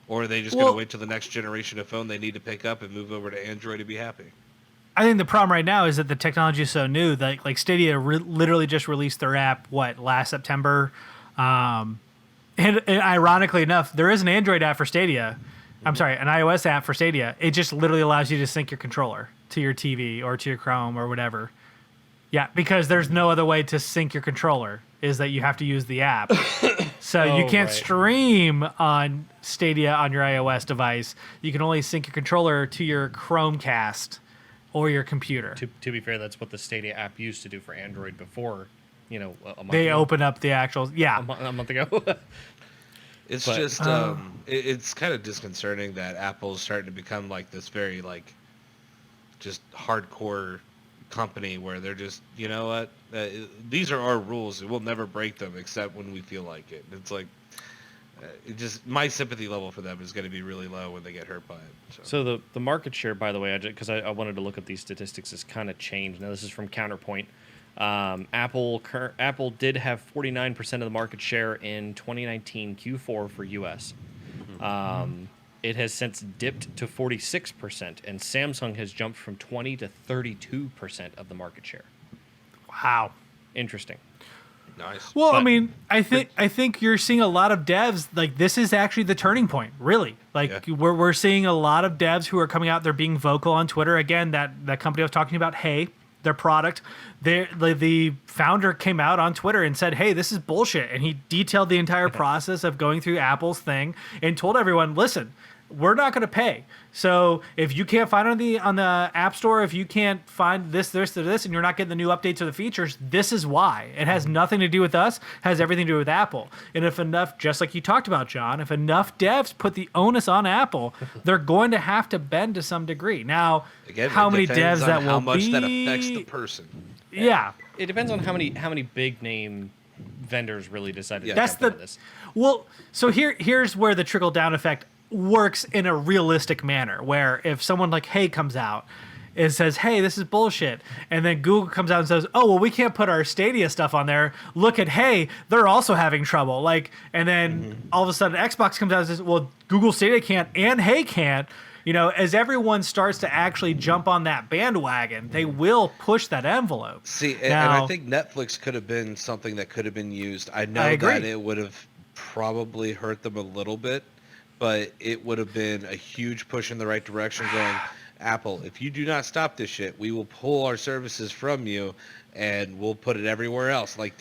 Or are they just going to wait till the next generation of phone they need to pick up and move over to Android to be happy? I think the problem right now is that the technology is so new that like Stadia literally just released their app last September, and ironically enough, there is an Android app for Stadia. I'm sorry, an iOS app for Stadia. It just literally allows you to sync your controller to your TV or to your Chrome or whatever. Yeah, because there's no other way to sync your controller, is that you have to use the app. So you can't right. stream on Stadia on your iOS device. You can only sync your controller to your Chromecast or your computer. to be fair, that's what the Stadia app used to do for Android before. A month They ago. open up the actual, yeah. a month ago. It's But- just it's kind of disconcerting that Apple's starting to become like this very like just hardcore company where they're just, you know what, these are our rules and we'll never break them except when we feel like it. It's like it just, my sympathy level for them is going to be really low when they get hurt by it. So the market share, by the way, because I wanted to look at these statistics, has kind of changed. Now this is from Counterpoint. Apple did have 49% of the market share in 2019 Q4 for US. It has since dipped to 46%, and Samsung has jumped from 20 to 32% of the market share. Wow. Interesting. Nice. Well, I But- mean, I think you're seeing a lot of devs like this is actually the turning point, really. Like Yeah. we're seeing a lot of devs who are coming out. They're being vocal on Twitter. Again, that company I was talking about, Hey, their product. The founder came out on Twitter and said, "Hey, this is bullshit," and he detailed the entire process of going through Apple's thing and told everyone, "Listen, we're not going to pay. So if you can't find it on the App Store, if you can't find this, and you're not getting the new updates or the features, this is why. It has nothing to do with us. It has everything to do with Apple. And if enough, just like you talked about, John, if enough devs put the onus on Apple, they're going to have to bend to some degree. Now, Again, how it many depends devs on that how will much be? that affects the person. Yeah. It depends on how many big name vendors really decided Yeah. to That's jump the into this. well. So here's where the trickle down effect works in a realistic manner. Where if someone like Hey comes out and says, "Hey, this is bullshit," and then Google comes out and says, "Oh, well, we can't put our Stadia stuff on there. Look at Hey, they're also having trouble." Like, and then all of a sudden Xbox comes out and says, "Well, Google Stadia can't and Hey can't." as everyone starts to actually jump on that bandwagon, they will push that envelope. See, and Now- I think Netflix could have been something that could have been used. I know I agree. that it would have probably hurt them a little bit, but it would have been a huge push in the right direction going, Apple, if you do not stop this shit, we will pull our services from you and we'll put it everywhere else. Like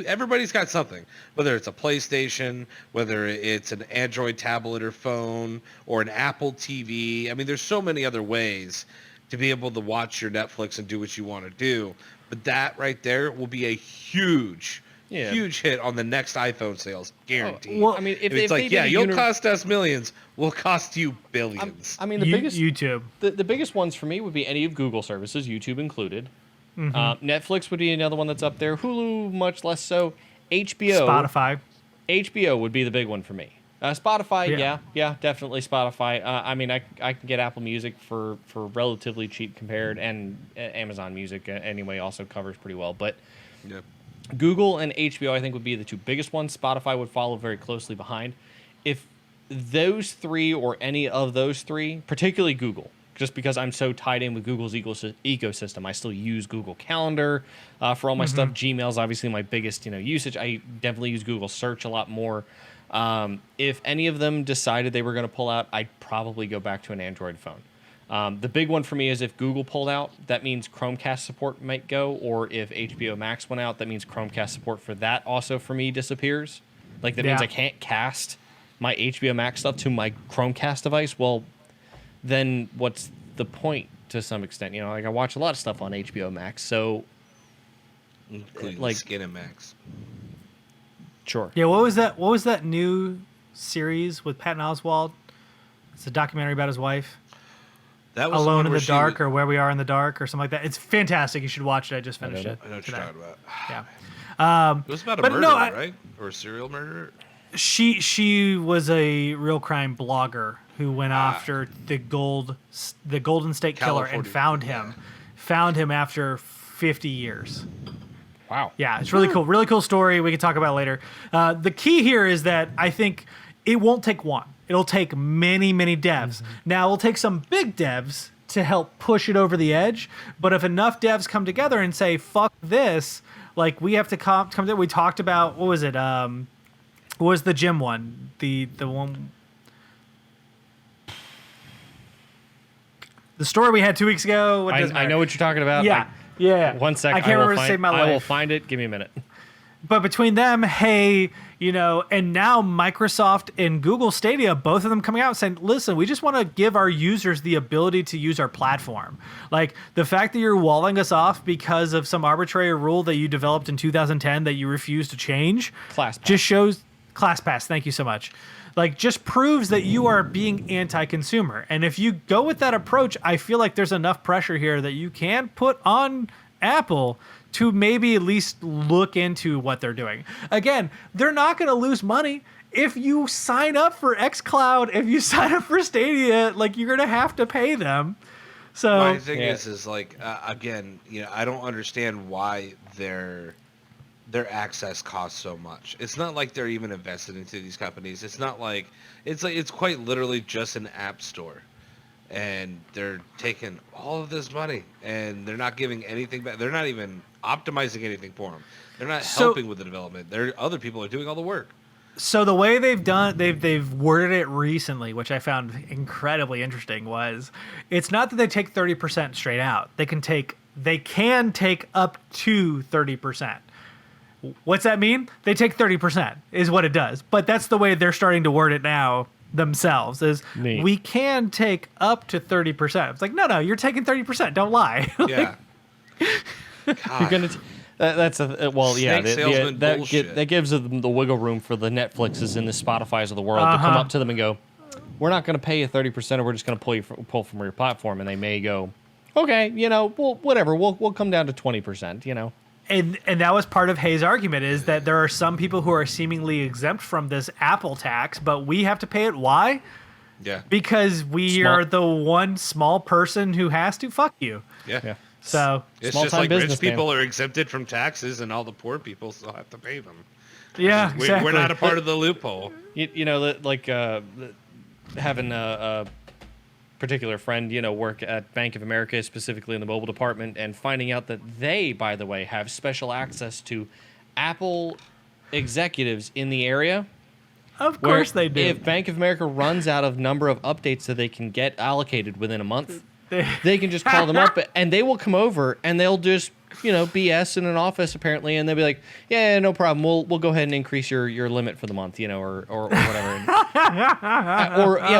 everybody's got something, whether it's a PlayStation, whether it's an Android tablet or phone or an Apple TV. I mean, there's so many other ways to be able to watch your Netflix and do what you want to do. But that right there will be a huge hit on the next iPhone sales, guaranteed. well, I mean, if it's they like, did a you'll uni- cost us millions, we'll cost you billions. I mean, the biggest YouTube. the biggest ones for me would be any of Google services, YouTube included. Netflix would be another one that's up there. Hulu, much less so. HBO, Spotify. HBO would be the big one for me. Spotify, Yeah. yeah, definitely Spotify. I mean, I can get Apple Music for relatively cheap compared, and Amazon Music anyway also covers pretty well. But Yeah. Google and HBO, I think, would be the two biggest ones. Spotify would follow very closely behind. If those three or any of those three, particularly Google, just because I'm so tied in with Google's ecosystem, I still use Google Calendar for all my stuff. Gmail's obviously my biggest usage. I definitely use Google Search a lot more. If any of them decided they were going to pull out, I'd probably go back to an Android phone. The big one for me is if Google pulled out, that means Chromecast support might go, or if HBO Max went out, that means Chromecast support for that also for me disappears. Like that means Yeah. I can't cast my HBO Max stuff to my Chromecast device. Well, then what's the point to some extent? Like I watch a lot of stuff on HBO Max, so Including like- Skin and Max. sure. Yeah, what was that new series with Patton Oswalt? It's a documentary about his wife. That was the Alone one in where the she Dark was- or Where We Are in the Dark or something like that. It's fantastic. You should watch it. I just finished know it. I know what today. you're talking about. Yeah. It was about a but murder, no, right? Or a serial murderer? She was a real crime blogger who went after the Golden State Killer and California, found him after 50 years. Wow. Yeah, it's really cool. Really cool story. We can talk about it later. The key here is that I think it won't take one. It'll take many, many devs. Now, it'll take some big devs to help push it over the edge. But if enough devs come together and say, fuck this, like we have to come together. We talked about, what was it? What was the gym one? The one... The story we had 2 weeks ago. What doesn't I know matter. what you're talking about. Yeah. Yeah. One sec. I can't remember to save my life. I will find it. Give me a minute. But between them, and now Microsoft and Google Stadia, both of them coming out saying, listen, we just want to give our users the ability to use our platform. Like the fact that you're walling us off because of some arbitrary rule that you developed in 2010 that you refuse to change ClassPass. just shows ClassPass. Thank you so much. Like just proves that you are being anti-consumer. And if you go with that approach, I feel like there's enough pressure here that you can put on Apple to maybe at least look into what they're doing. Again, they're not going to lose money. If you sign up for xCloud, if you sign up for Stadia, like you're going to have to pay them. So My thing Yeah. is like again, I don't understand why their access costs so much. It's not like they're even invested into these companies. It's not like it's quite literally just an app store. And they're taking all of this money and they're not giving anything back. They're not even optimizing anything for them. They're not So- helping with the development. Other people are doing all the work. So the way they've worded it recently, which I found incredibly interesting, was it's not that they take 30% straight out. They can take up to 30%. What's that mean? They take 30% is what it does. But that's the way they're starting to word it now themselves is Neat. we can take up to 30%. It's like, no, you're taking 30%. Don't lie. Yeah. You're God. gonna. That's a well, yeah. Snake salesman bullshit. That gives them the wiggle room for the Netflixes and the Spotify's of the world to come up to them and go, "We're not going to pay you 30%, or we're just going to pull from your platform." And they may go, "Okay, well, whatever. We'll come down to 20%." And that was part of Hayes' argument is that there are some people who are seemingly exempt from this Apple tax, but we have to pay it. Why? Yeah. Because we Small- are the one small person who has to fuck you. Yeah. So It's Small just time like business, rich people are exempted from taxes and all the poor people still have to pay them. yeah, exactly. We're not a part of the loophole. Like having particular friend, work at Bank of America, specifically in the mobile department, and finding out that they, by the way, have special access to Apple executives in the area. Of course they do. If Bank of America runs out of number of updates that they can get allocated within a month, they can just call them up, and they will come over, and they'll just BS in an office apparently, and they'll be like, yeah, no problem, we'll go ahead and increase your limit for the month, or whatever.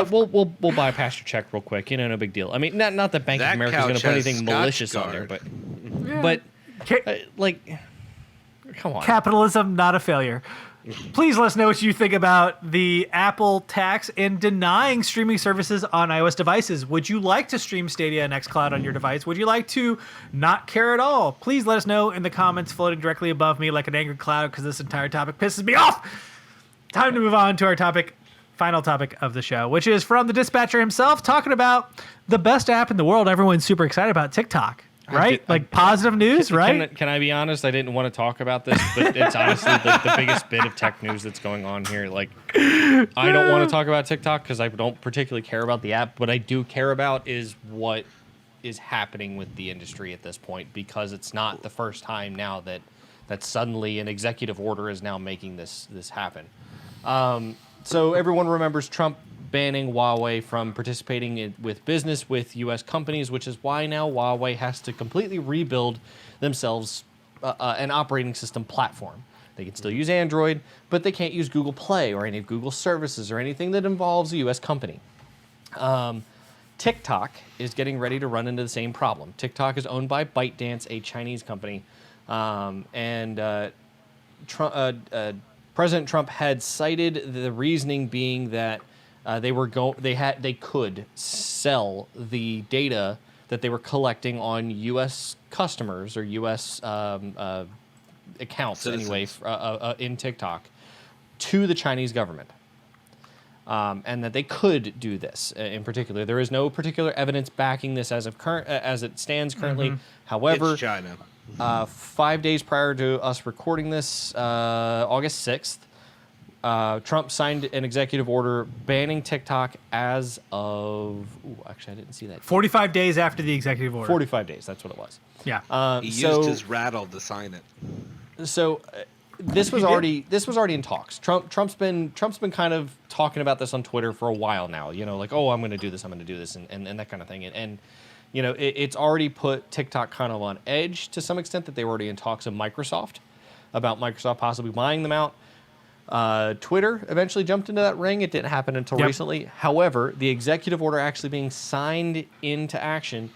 We'll bypass your check real quick, no big deal. I mean, not that Bank of America is going to put anything malicious on there, but come on. Capitalism, not a failure. Please let us know what you think about the Apple tax and denying streaming services on iOS devices. Would you like to stream Stadia and xCloud on your device? Would you like to not care at all? Please let us know in the comments floating directly above me like an angry cloud, because this entire topic pisses me off. Time to move on to our final topic of the show, which is from the dispatcher himself, talking about the best app in the world. Everyone's super excited about TikTok. Right? Positive news, right? Can I be honest? I didn't want to talk about this, but it's honestly the biggest bit of tech news that's going on here. I don't want to talk about TikTok because I don't particularly care about the app. What I do care about is what is happening with the industry at this point, because it's not the first time now that suddenly an executive order is now making this happen. So everyone remembers Trump banning Huawei from participating with business with U.S. companies, which is why now Huawei has to completely rebuild themselves an operating system platform. They can still use Android, but they can't use Google Play or any of Google's services or anything that involves a U.S. company. TikTok is getting ready to run into the same problem. TikTok is owned by ByteDance, a Chinese company, President Trump had cited the reasoning being that they could sell the data that they were collecting on U.S. customers or U.S. Accounts anyway in TikTok to the Chinese government, and that they could do this in particular. There is no particular evidence backing this as it stands currently. Mm-hmm. However, it's China. 5 days prior to us recording this, August 6th. Trump signed an executive order banning TikTok as of... actually, I didn't see that. 45 days after the executive order. 45 days, that's what it was. Yeah. He used his rattle to sign it. So this was already in talks. Trump's been kind of talking about this on Twitter for a while now. I'm going to do this, and that kind of thing. And it's already put TikTok kind of on edge to some extent, that they were already in talks of Microsoft, about Microsoft possibly buying them out. Twitter eventually jumped into that ring. It didn't happen until recently. However, the executive order actually being signed into action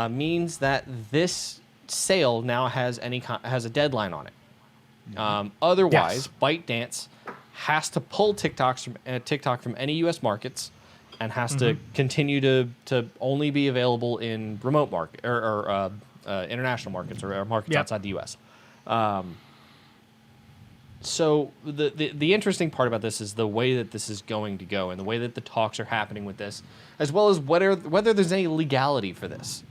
means that this sale now has a deadline on it. Otherwise, ByteDance has to pull TikTok from any U.S. markets and has to continue to only be available in remote market or international markets or markets outside the U.S. So the interesting part about this is the way that this is going to go and the way that the talks are happening with this, as well as whether there's any legality for this,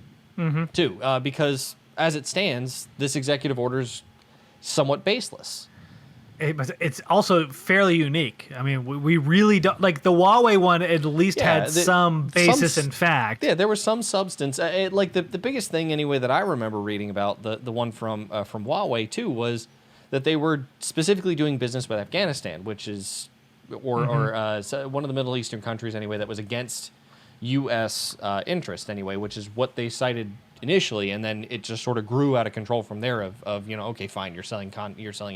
too. Because as it stands, this executive order is somewhat baseless. It's also fairly unique. I mean, we really don't... the Huawei one at least had some basis in fact. Yeah, there was some substance. The biggest thing, anyway, that I remember reading about the one from Huawei, too, was that they were specifically doing business with Afghanistan, which is, or one of the Middle Eastern countries anyway, that was against U.S. interest anyway, which is what they cited initially, and then it just sort of grew out of control from there. Of okay, fine, you're selling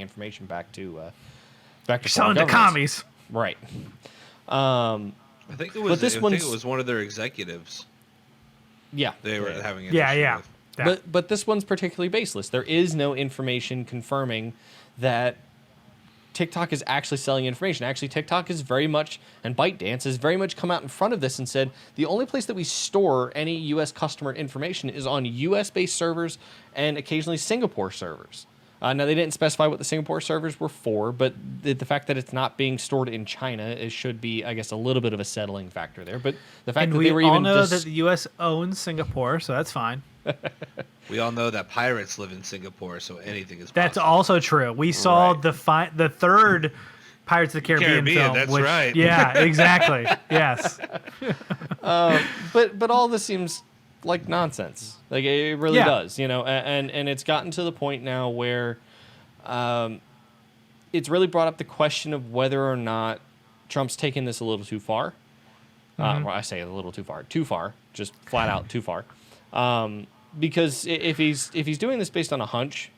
information back to selling to commies, right? I think it was. I think it was one of their executives. Yeah, they were having. Yeah. But this one's particularly baseless. There is no information confirming that TikTok is actually selling information. Actually, TikTok is very much, and ByteDance has very much come out in front of this and said, the only place that we store any U.S. customer information is on U.S.-based servers and occasionally Singapore servers. Now, they didn't specify what the Singapore servers were for, but the fact that it's not being stored in China should be, I guess, a little bit of a settling factor there. But the fact that they were even... we all know that the U.S. owns Singapore, so that's fine. We all know that pirates live in Singapore, so anything is possible. That's also true. We saw the third Pirates of the Caribbean, film. that's right. Yeah, exactly. Yes. But all this seems like nonsense. Like it really Yeah. does, and it's gotten to the point now where it's really brought up the question of whether or not Trump's taken this a little too far. Well, I say a little too far, just flat out too far. Because if he's doing this based on a hunch,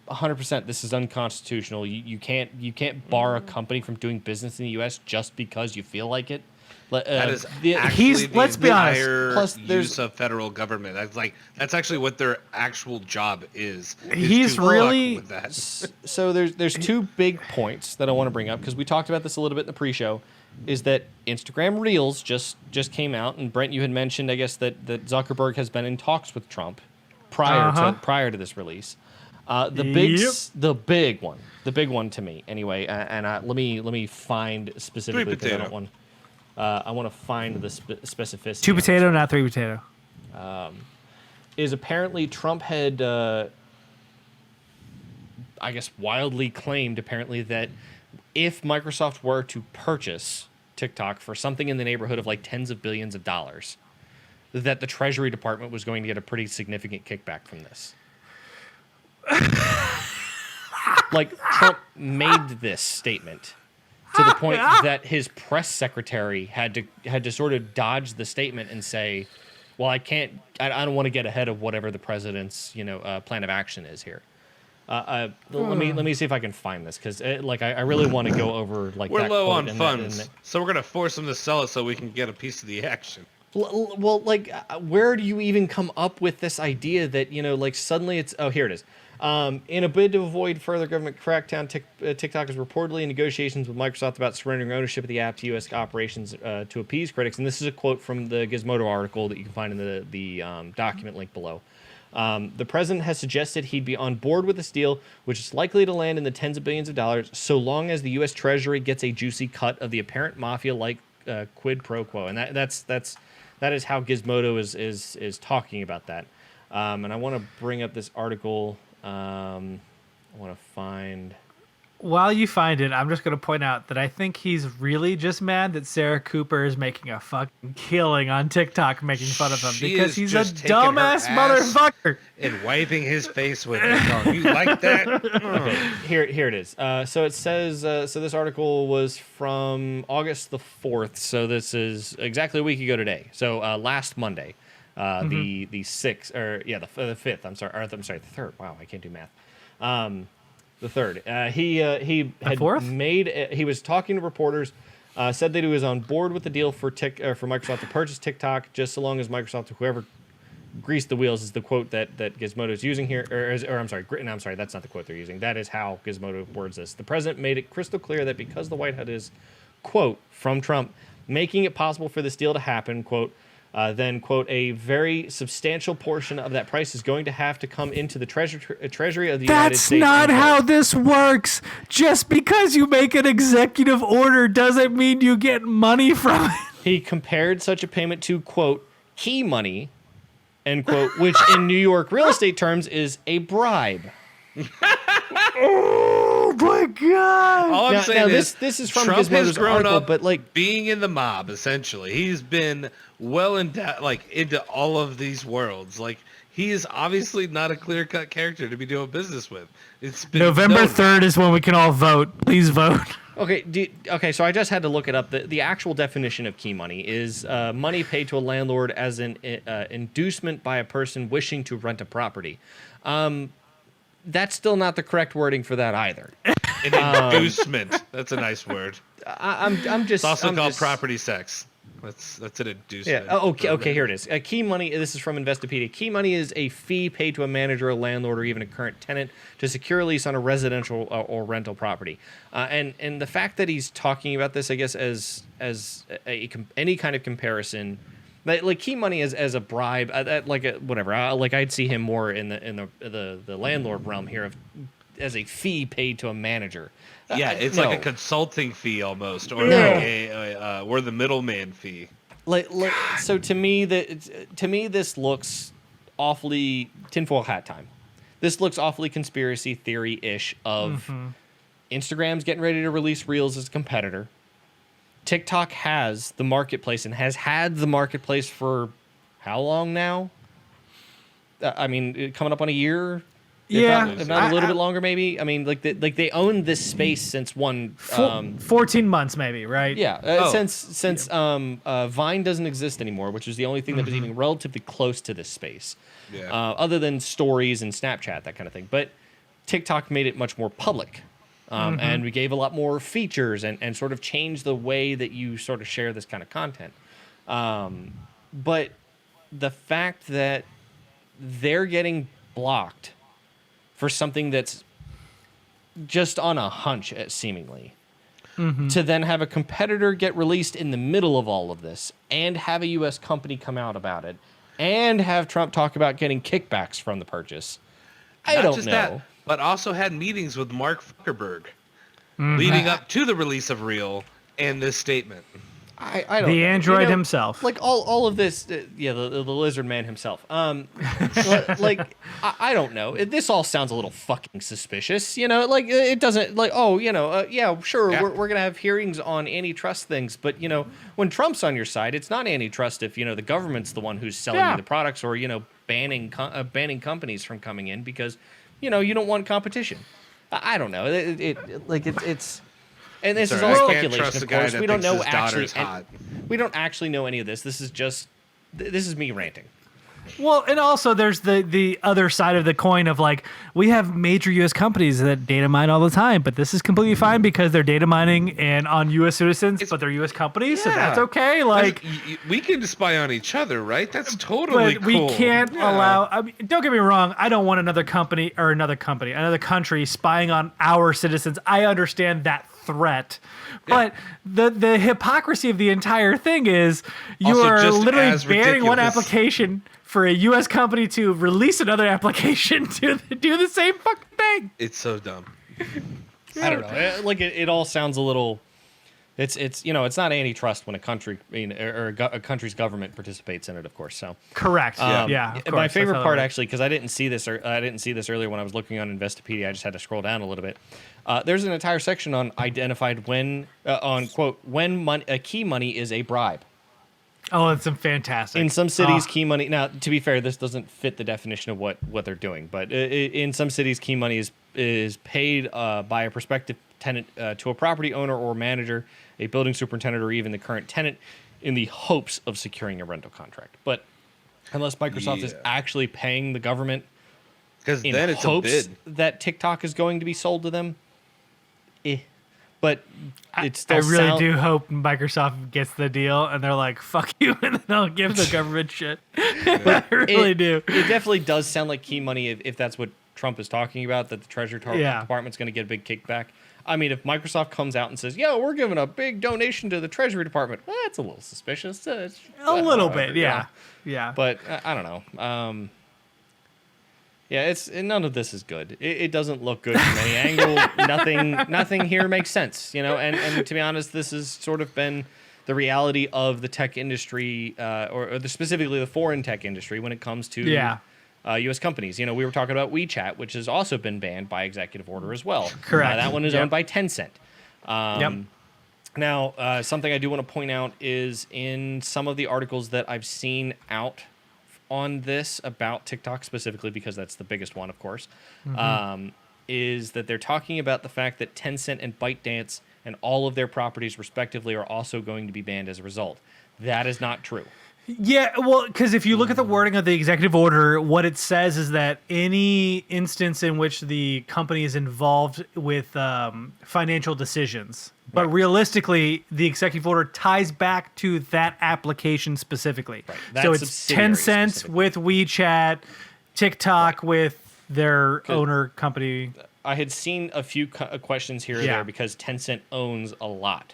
100% this is unconstitutional. You can't bar a company from doing business in the U.S. just because you feel like it. That is the- actually let's be honest. Plus, there's- use of federal government. That's actually what their actual job is He's to fuck really- with that. So there's two big points that I want to bring up because we talked about this a little bit in the pre-show. Is that Instagram Reels just came out, and Brent, you had mentioned, I guess, that Zuckerberg has been in talks with Trump prior to this release. The big one to me anyway, and let me find specifically because I don't want. I want to find the specificity. 2 potato, not 3 potato. Is apparently Trump had, I guess, wildly claimed apparently that if Microsoft were to purchase TikTok for something in the neighborhood of like tens of billions of dollars, that the Treasury Department was going to get a pretty significant kickback from this. Like Trump made this statement to the point that his press secretary had to sort of dodge the statement and say, "Well, I don't want to get ahead of whatever the president's plan of action is here." Let me see if I can find this because I really want to go over like We're that low quote on and funds, so we're gonna force them to sell it so we can get a piece of the action. Well, where do you even come up with this idea that suddenly it's here it is. In a bid to avoid further government crackdown, TikTok is reportedly in negotiations with Microsoft about surrendering ownership of the app to U.S. operations to appease critics. And this is a quote from the Gizmodo article that you can find in the document link below. The president has suggested he'd be on board with this deal, which is likely to land in the tens of billions of dollars, so long as the U.S. Treasury gets a juicy cut of the apparent mafia-like quid pro quo. And that is how Gizmodo is talking about that. And I want to bring up this article. I want to find. While you find it, I'm just going to point out that I think he's really just mad that Sarah Cooper is making a fucking killing on TikTok making fun of him She because is he's a just taking her dumbass ass motherfucker. And wiping his face with it. Oh, you like that? Here it is. So it says, so this article was from August the 4th. So this is exactly a week ago today. So last Monday, the 6th, or yeah, the 5th. I'm sorry, the 3rd. Wow, I can't do math. The 3rd. He had 4th? he was talking to reporters, said that he was on board with the deal for Microsoft to purchase TikTok, just so long as Microsoft or whoever greased the wheels, is the quote that Gizmodo is using here. Or I'm sorry, that's not the quote they're using. That is how Gizmodo words this. The president made it crystal clear that because the White House is, quote, from Trump, making it possible for this deal to happen, quote, then, quote, a very substantial portion of that price is going to have to come into the treasury of the United States. That's not how this works. Just because you make an executive order doesn't mean you get money from it. He compared such a payment to, quote, key money, end quote, which in New York real estate terms is a bribe. Oh my god! All I'm saying is this is from Trump has Gizmodo's grown article, up but like being in the mob. Essentially, he's been well into all of these worlds. Like he is obviously not a clear-cut character to be doing business with. It's been November known. 3rd is when we can all vote. Please vote. okay, so I just had to look it up. The actual definition of key money is money paid to a landlord as an inducement by a person wishing to rent a property. That's still not the correct wording for that either. An inducement. That's a nice word. I'm just. It's also I'm called just, property sex. That's an inducement. Yeah. Okay. Here it is. Key money. This is from Investopedia. Key money is a fee paid to a manager, a landlord, or even a current tenant to secure a lease on a residential or rental property. And the fact that he's talking about this, I guess, as any kind of comparison, like key money as a bribe, whatever. I'd see him more in the landlord realm here as a fee paid to a manager. Yeah, it's no. like a consulting fee almost, or No. like we're the middleman fee. So to me, this looks awfully tinfoil hat time. This looks awfully conspiracy theory-ish of Instagram's getting ready to release Reels as a competitor. TikTok has the marketplace and has had the marketplace for how long now? I mean, coming up on a year. Yeah, if not a little bit longer, maybe. I mean, they own this space since 14 months, maybe, right? Yeah, since Vine doesn't exist anymore, which is the only thing that is even relatively close to this space, other than stories and Snapchat, that kind of thing. But TikTok made it much more public, and we gave a lot more features and sort of changed the way that you sort of share this kind of content. But the fact that they're getting blocked for something that's just on a hunch, seemingly, to then have a competitor get released in the middle of all of this and have a U.S. company come out about it and have Trump talk about getting kickbacks from the purchase. I don't know. That, but also had meetings with Mark Zuckerberg leading up to the release of Reel and this statement. I don't the know. android himself. Like all of this, the lizard man himself. Like I don't know. This all sounds a little fucking suspicious. Like it doesn't like yeah, sure, Yeah. we're gonna have hearings on antitrust things, but when Trump's on your side, it's not antitrust if the government's the one who's selling you the products or banning companies from coming in because you don't want competition. I don't know. It's. And this is all speculation, of course. We don't know actually. We don't actually know any of this. This is me ranting. Well, and also there's the other side of the coin of like we have major U.S. companies that data mine all the time, but this is completely fine because they're data mining and on U.S. citizens, but they're U.S. companies, so that's okay. Like we can spy on each other, right? That's totally but cool. we can't allow. I mean, don't get me wrong. I don't want another country spying on our citizens. I understand that threat. But the hypocrisy of the entire thing is you Also, are just literally as banning one ridiculous. application for a U.S. company to release another application to do the same fucking thing. It's so dumb. I don't know. Like it all sounds a little. It's it's not antitrust when a country a country's government participates in it, of course. So Correct. Yeah. Of course. my favorite That's how part it works. actually, because I didn't see this earlier when I was looking on Investopedia. I just had to scroll down a little bit. There's an entire section on identified when quote when key money is a bribe. Oh, it's fantastic. In some cities, key money. Now, to be fair, this doesn't fit the definition of what they're doing. But in some cities, key money is paid by a prospective tenant to a property owner or manager, a building superintendent, or even the current tenant, in the hopes of securing a rental contract. But unless Microsoft is actually paying the government Because in then it's a hopes bid. that TikTok is going to be sold to them, but it I still really do hope Microsoft gets the deal and they're like, fuck you, and then they'll give the government shit. I really do. It definitely does sound like key money if that's what Trump is talking about, that the Treasury Department's going to get a big kickback. I mean, if Microsoft comes out and says, yo, we're giving a big donation to the Treasury Department, well, that's a little suspicious. A little bit, yeah. Yeah. But I don't know. Yeah, none of this is good. It doesn't look good from any angle. Nothing here makes sense, And to be honest, this has sort of been the reality of the tech industry, specifically the foreign tech industry, when it comes to U.S. companies. We were talking about WeChat, which has also been banned by executive order as well. Correct. That one is owned by Tencent. Now, something I do want to point out is in some of the articles that I've seen out on this about TikTok specifically, because that's the biggest one, of course, is that they're talking about the fact that Tencent and ByteDance and all of their properties respectively are also going to be banned as a result. That is not true. Yeah, well, because if you look at the wording of the executive order, what it says is that any instance in which the company is involved with financial decisions, but realistically, the executive order ties back to that application specifically. Right. So it's Tencent with WeChat, TikTok with their owner company. I had seen a few questions here or there because Tencent owns a lot.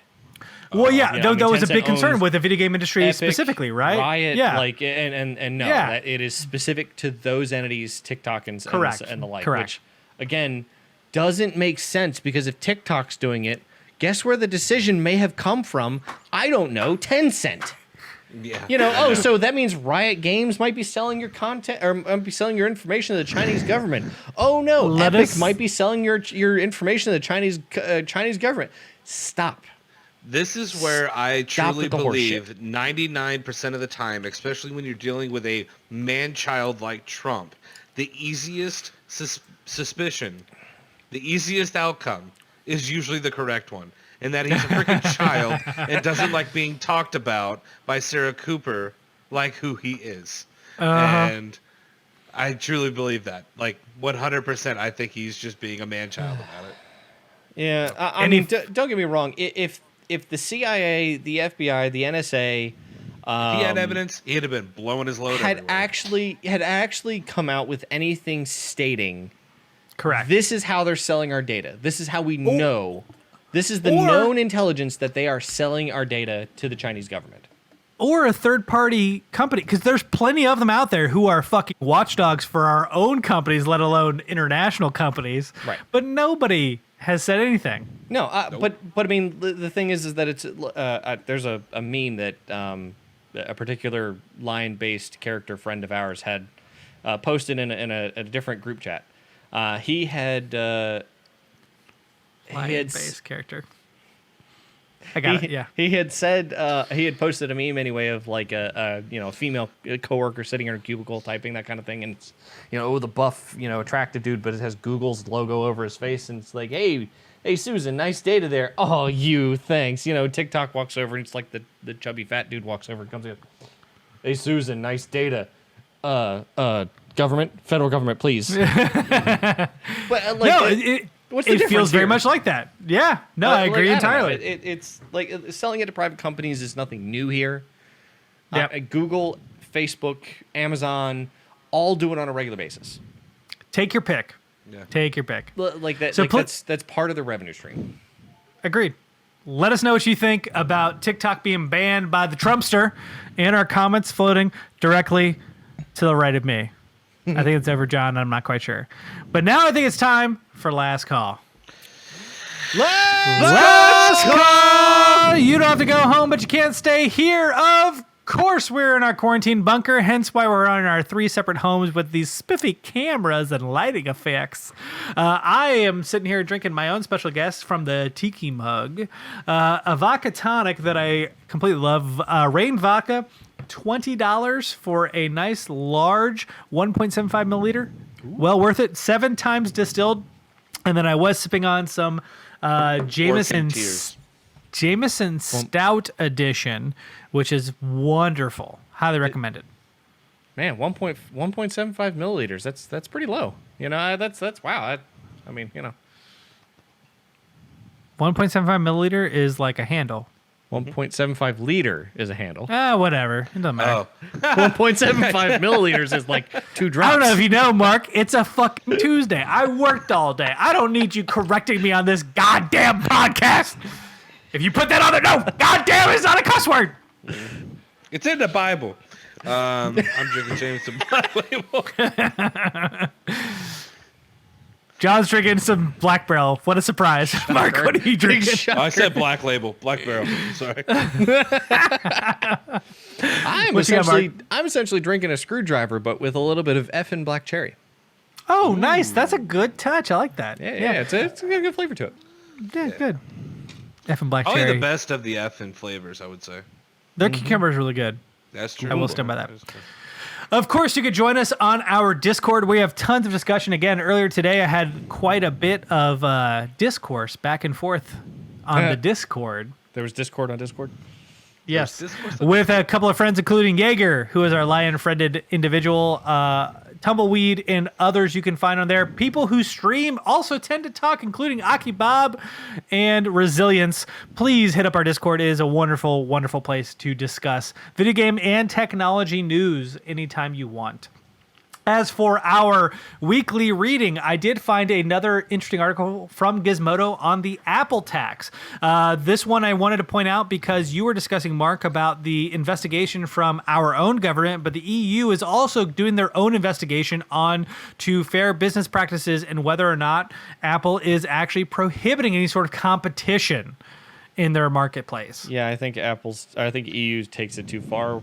Well, that was a Tencent big concern owns with the video game industry Epic, specifically, right? Riot, that it is specific to those entities, TikTok and the like, which again doesn't make sense because if TikTok's doing it, guess where the decision may have come from? I don't know, Tencent. Yeah. You know, so that means Riot Games might be selling your content or might be selling your information to the Chinese government. Oh no, Let Epic us- might be selling your information to the Chinese government. Stop. This is where I Stop truly with the horse believe 99% of the time, especially when you're dealing with a man-child like Trump, the easiest suspicion, the easiest outcome is usually the correct one. And that he's a freaking child and doesn't like being talked about by Sarah Cooper like who he is. And I truly believe that. Like 100%, I think he's just being a man-child about it. Yeah, I mean, don't get me wrong. If the CIA, the FBI, the NSA, If he had evidence, he'd have been blowing his load had everywhere. actually come out with anything stating Correct. this is how they're selling our data. This is how we know. This is the Or- known intelligence that they are selling our data to the Chinese government. Or a third-party company, because there's plenty of them out there who are fucking watchdogs for our own companies, let alone international companies. Right. But nobody has said anything. No, but I mean, the thing is that it's there's a meme that a particular line-based character friend of ours had posted in a different group chat. He had Lion-based character. I got it. Yeah. He had said he had posted a meme anyway of like a female coworker sitting in her cubicle typing that kind of thing, and it's, the buff attractive dude, but it has Google's logo over his face, and it's like, hey Susan, nice data there. Oh, you, thanks. TikTok walks over, and it's like the chubby fat dude walks over and comes in. Hey Susan, nice data. Federal government, please. But No, what's the it difference feels very here? much like that. Yeah. No, I agree don't know. entirely. It's like selling it to private companies is nothing new here. Yep. Google, Facebook, Amazon, all do it on a regular basis. Take your pick. Yeah. Take your pick. Like that. So That's part of the revenue stream. Agreed. Let us know what you think about TikTok being banned by the Trumpster in our comments floating directly to the right of me. I think it's over John. I'm not quite sure. But now I think it's time for last call. Last call! You don't have to go home, but you can't stay here. Of course, we're in our quarantine bunker, hence why we're in our 3 separate homes with these spiffy cameras and lighting effects. I am sitting here drinking my own special guest from the Tiki mug, a vodka tonic that I completely love, Rain Vodka, $20 for a nice large 1.75 milliliter. Well worth it. 7 times distilled. And then I was sipping on some Jameson tears. Jameson Stout Edition, which is wonderful. Highly recommended. Man, 1.75 milliliters. That's pretty low. That's wow. I mean, 1.75 milliliter is like a handle. 1.75 liter is a handle. Whatever. It doesn't matter. Oh, 1.75 milliliters is like 2 drops. I don't know if you know, Mark. It's a fucking Tuesday. I worked all day. I don't need you correcting me on this goddamn podcast. If you put that on there, no, goddamn, it's not a cuss word. it's in the Bible. I'm drinking Jameson Black Label. John's drinking some Black Barrel. What a surprise. Mark, what are you drinking? Oh, I said Black Label, Black Barrel. Sorry. I'm What you got, essentially drinking a screwdriver, but with a little bit of effing black cherry. Oh, nice. That's a good touch. I like that. Yeah, it's got a good flavor to it. Yeah, good. F and black Probably cherry. the best of the F in flavors, I would say. Their cucumber is really good. That's true. I will stand by that. Of course, you could join us on our Discord. We have tons of discussion. Again, earlier today, I had quite a bit of discourse back and forth on the Discord. There was Discord on Discord. Yes, discourse. with a couple of friends, including Jaeger, who is our lion-friended individual, Tumbleweed, and others you can find on there. People who stream also tend to talk, including Aki Bob and Resilience. Please hit up our Discord. It is a wonderful, wonderful place to discuss video game and technology news anytime you want. As for our weekly reading, I did find another interesting article from Gizmodo on the Apple tax. This one I wanted to point out because you were discussing, Mark, about the investigation from our own government, but the EU is also doing their own investigation on to fair business practices and whether or not Apple is actually prohibiting any sort of competition in their marketplace. Yeah, I think EU takes it too far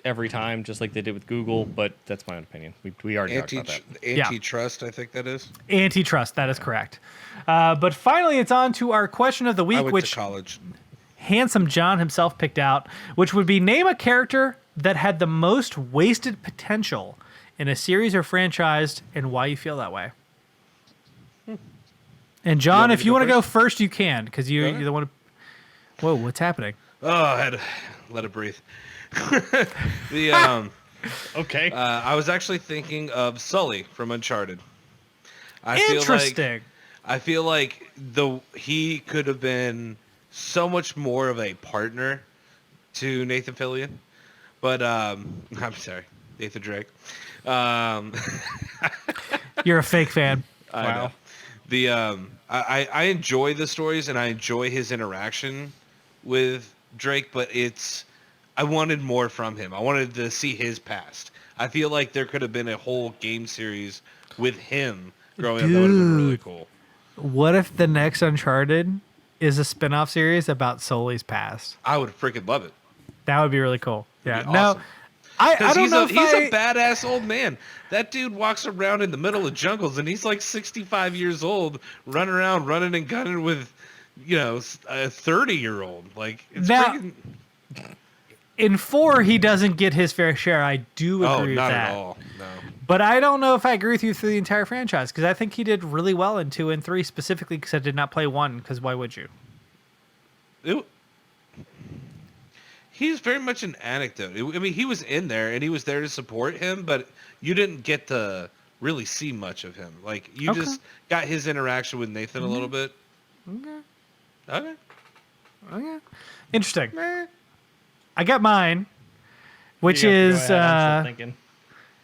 every time, just like they did with Google. But that's my own opinion. We already talked about that. Antitrust, I think that is. Antitrust, that is correct. But finally, it's on to our question of the I week, went which to college. Handsome John himself picked out, which would be name a character that had the most wasted potential in a series or franchise and why you feel that way. And John, me if to you go want to go first? first, you can, because you're Okay. the one. Whoa, what's happening? Oh, I had to let it breathe. the Okay. I was actually thinking of Sully from Uncharted. Interesting. I feel like he could have been so much more of a partner to Nathan Fillion, but I'm sorry, Nathan Drake. You're a fake fan. I Wow. know. The I enjoy the stories and I enjoy his interaction with Drake, but I wanted more from him. I wanted to see his past. I feel like there could have been a whole game series with him growing up. That would have been really Dude. cool. What if the next Uncharted is a spin-off series about Sully's past? I would freaking love it. That would be really cool. Yeah. be No, awesome. I Because don't know if he's a badass old man. That dude walks around in the middle of jungles, and he's like 65 years old, running around, running and gunning with, a 30-year-old. Like, it's Now- freaking... in 4 he doesn't get his fair share. I do Oh, agree with not that. at all. No. But I don't know if I agree with you through the entire franchise because I think he did really well in 2 and 3 specifically because I did not play 1 because why would you? He's very much an anecdote. I mean, he was in there, and he was there to support him, but you didn't get to really see much of him. Like, you Okay. just got his interaction with Nathan a little bit. Okay. Okay. Okay. Interesting. Meh. I got mine, which You have to go is ahead, I'm still thinking.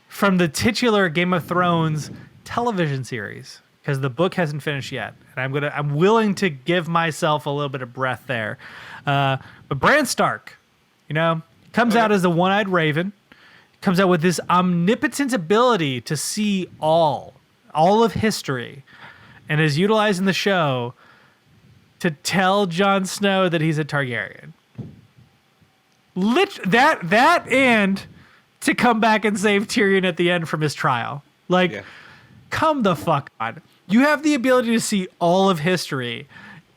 from the titular Game of Thrones television series because the book hasn't finished yet, and I'm willing to give myself a little bit of breath there. But Bran Stark, comes out as the one-eyed raven, comes out with this omnipotent ability to see all of history, and is utilized in the show to tell Jon Snow that he's a Targaryen. That and to come back and save Tyrion at the end from his trial. Like, Yeah. come the fuck on. You have the ability to see all of history,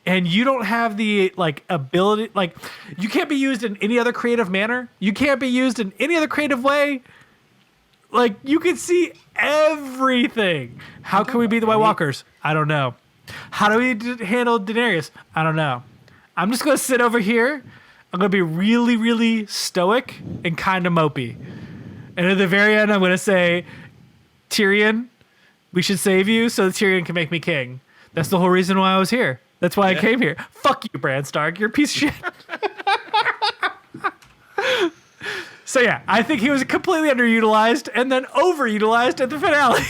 and you don't have the ability. Like, you can't be used in any other creative manner. You can't be used in any other creative way. Like, you can see everything. How can we be the White Walkers? I don't know. How do we handle Daenerys? I don't know. I'm just gonna sit over here. I'm gonna be really, really stoic and kind of mopey. And at the very end, I'm gonna say, Tyrion, we should save you so that Tyrion can make me king. That's the whole reason why I was here. That's why I came here. Fuck you, Bran Stark. You're a piece of shit. So yeah, I think he was completely underutilized and then overutilized at the finale.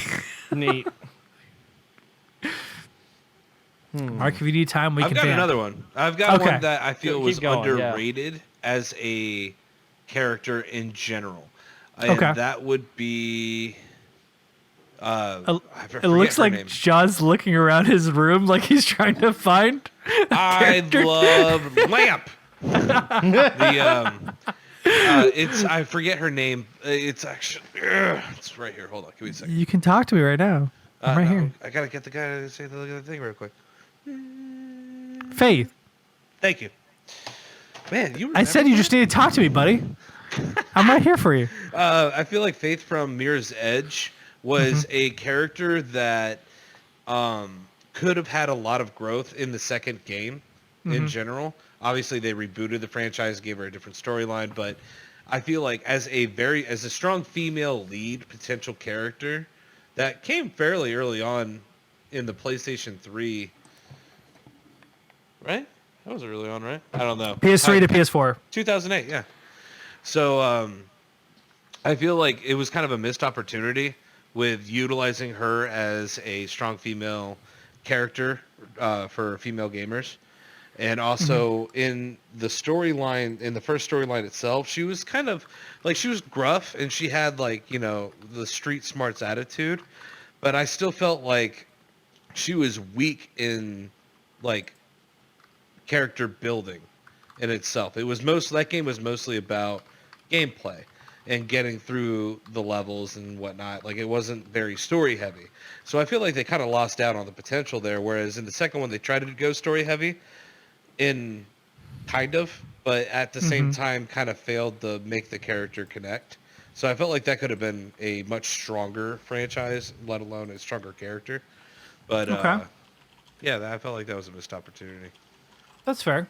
Neat. Mark, if you need time, we I've can got vamp. another one. I've got Okay. one that I feel Keep was going, yeah. underrated as a character in general. And Okay. that would be... I It forget looks her like name. John's looking around his room like he's trying to find. I love Lamp. I forget her name. It's actually it's right here. Hold on, give me a second. You can talk to me right now. I'm right No, here. I gotta get the guy to say the thing real quick. Faith, Thank you, man. You. I said you just need to talk to me, buddy. I'm right here for you. I feel like Faith from Mirror's Edge was a character that could have had a lot of growth in the second game in general. Obviously, they rebooted the franchise, gave her a different storyline, but I feel like as a strong female lead potential character that came fairly early on in the PlayStation 3, right? That was early on, right? I don't know. PS3 to PS4. 2008, yeah. So I feel like it was kind of a missed opportunity with utilizing her as a strong female character for female gamers. And also in the storyline, in the first storyline itself, she was kind of like, she was gruff and she had the street smarts attitude, but I still felt like she was weak in character building in itself. That game was mostly about gameplay and getting through the levels and whatnot. Like, it wasn't very story heavy. So I feel like they kind of lost out on the potential there. Whereas in the second one, they tried to go story heavy but at the same time kind of failed to make the character connect. So I felt like that could have been a much stronger franchise, let alone a stronger character. But Okay. I felt like that was a missed opportunity. That's fair.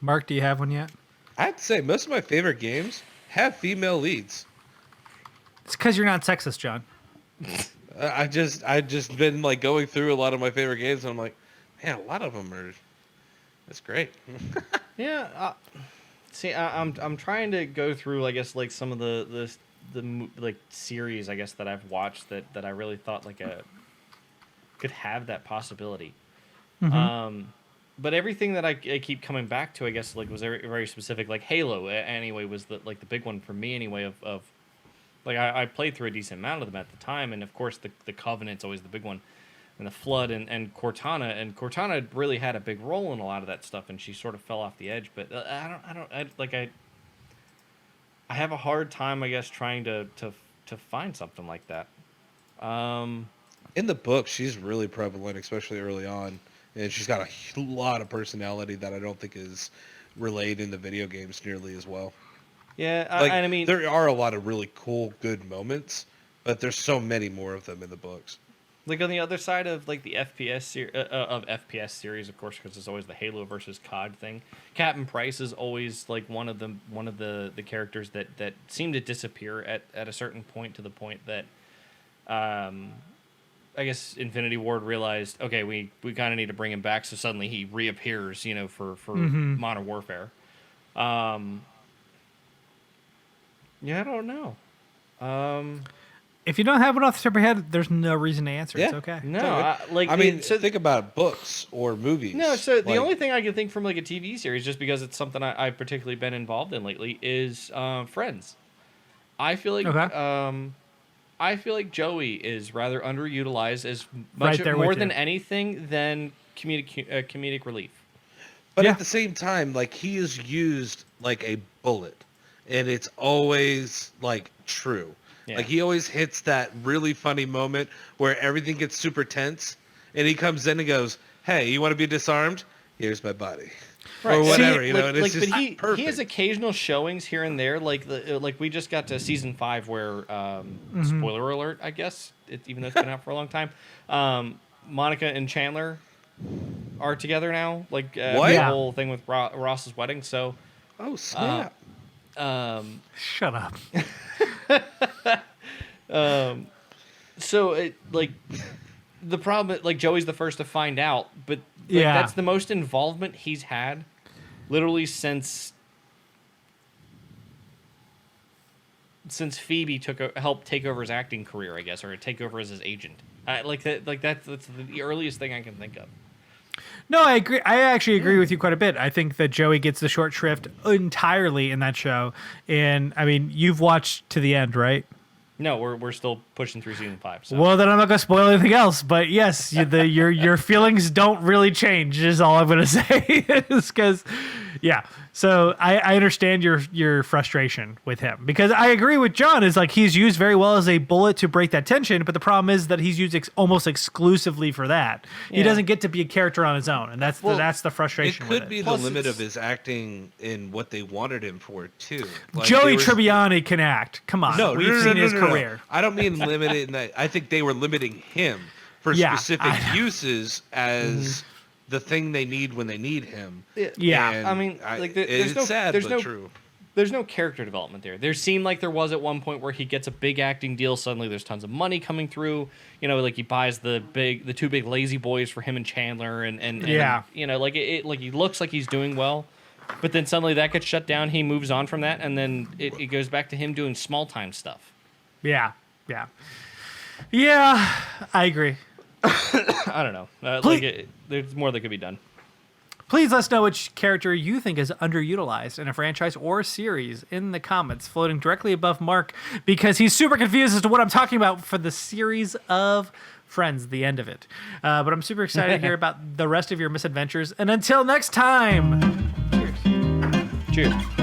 Mark, do you have one yet? I'd say most of my favorite games have female leads. It's because you're not sexist, John. I just been like going through a lot of my favorite games, and I'm like, man, a lot of them are. That's great. Yeah. See, I'm trying to go through, I guess, like some of the like series, I guess, that I've watched that I really thought like could have that possibility. But everything that I keep coming back to, I guess, like was very, very specific. Like Halo, anyway, was the big one for me anyway. Of like I played through a decent amount of them at the time, and of course the Covenant's always the big one, and the Flood and Cortana, and Cortana really had a big role in a lot of that stuff, and she sort of fell off the edge. But I have a hard time, I guess, trying to find something like that. In the book, she's really prevalent, especially early on, and she's got a lot of personality that I don't think is relayed in the video games nearly as well. Yeah, Like, I mean, there are a lot of really cool, good moments, but there's so many more of them in the books. like on the other side of like the FPS series, of course, because it's always the Halo versus COD thing. Captain Price is always like one of the characters that seem to disappear at a certain point, to the point that I guess Infinity Ward realized, okay, we kind of need to bring him back, so suddenly he reappears, for Modern Warfare. Yeah, I don't know. If you don't have one off the top of your head, there's no reason to answer. It's okay. No, It's all good. I mean, so think about books or movies. no. So the Like, only thing I can think from like a TV series, just because it's something I've particularly been involved in lately, is Friends. I feel like Okay. I feel like Joey is rather underutilized as Right much there more with than you. anything than comedic relief. But Yeah. at the same time, like, he is used like a bullet, and it's always like true. Yeah. Like, he always hits that really funny moment where everything gets super tense, and he comes in and goes, "Hey, you want to be disarmed? Here's my body." Or whatever, See, you know, and it's just but he perfect. has occasional showings here and there, like we just got to season 5 where spoiler alert, I guess, even though it's been out for a long time. Monica and Chandler are together now, like What? the Yeah. whole thing with Ross's wedding. So Oh, snap. Shut up. so it like the problem, like Joey's the first to find out, but like, Yeah. that's the most involvement he's had literally since Phoebe helped take over his acting career, I guess, or take over as his agent. That's the earliest thing I can think of. No, I agree. I actually agree with you quite a bit. I think that Joey gets the short shrift entirely in that show. And I mean, you've watched to the end, right? No, we're still pushing through season 5. So. Well, then I'm not going to spoil anything else. But yes, your feelings don't really change. Is all I'm going to say. Is because, yeah. So I understand your frustration with him, because I agree with John. Is like he's used very well as a bullet to break that tension, but the problem is that he's used almost exclusively for that. He Yeah. doesn't get to be a character on his own, and that's the It frustration. with could be Plus the limit it's- of his acting in what they wanted him for, too. Like, Joey there was- Tribbiani can act. Come on, No, we've no, no, seen no, his no, no. career. I don't mean limited in that. I think they were limiting him for Yeah, specific I know. uses as the thing they need when they need him. Yeah. And I mean, like, there's it's no- sad, there's but no- true. There's no character development there. There seemed like there was at one point where he gets a big acting deal. Suddenly, there's tons of money coming through. Like he buys the two big lazy boys for him and Chandler, and Yeah. like like he looks like he's doing well, but then suddenly that gets shut down. He moves on from that, and then it goes back to him doing small time stuff. Yeah, I agree. I don't know. Please- There's more that could be done. Please let us know which character you think is underutilized in a franchise or series in the comments, floating directly above Mark, because he's super confused as to what I'm talking about for the series of Friends, the end of it. But I'm super excited to hear about the rest of your misadventures. And until next time, cheers. Cheers.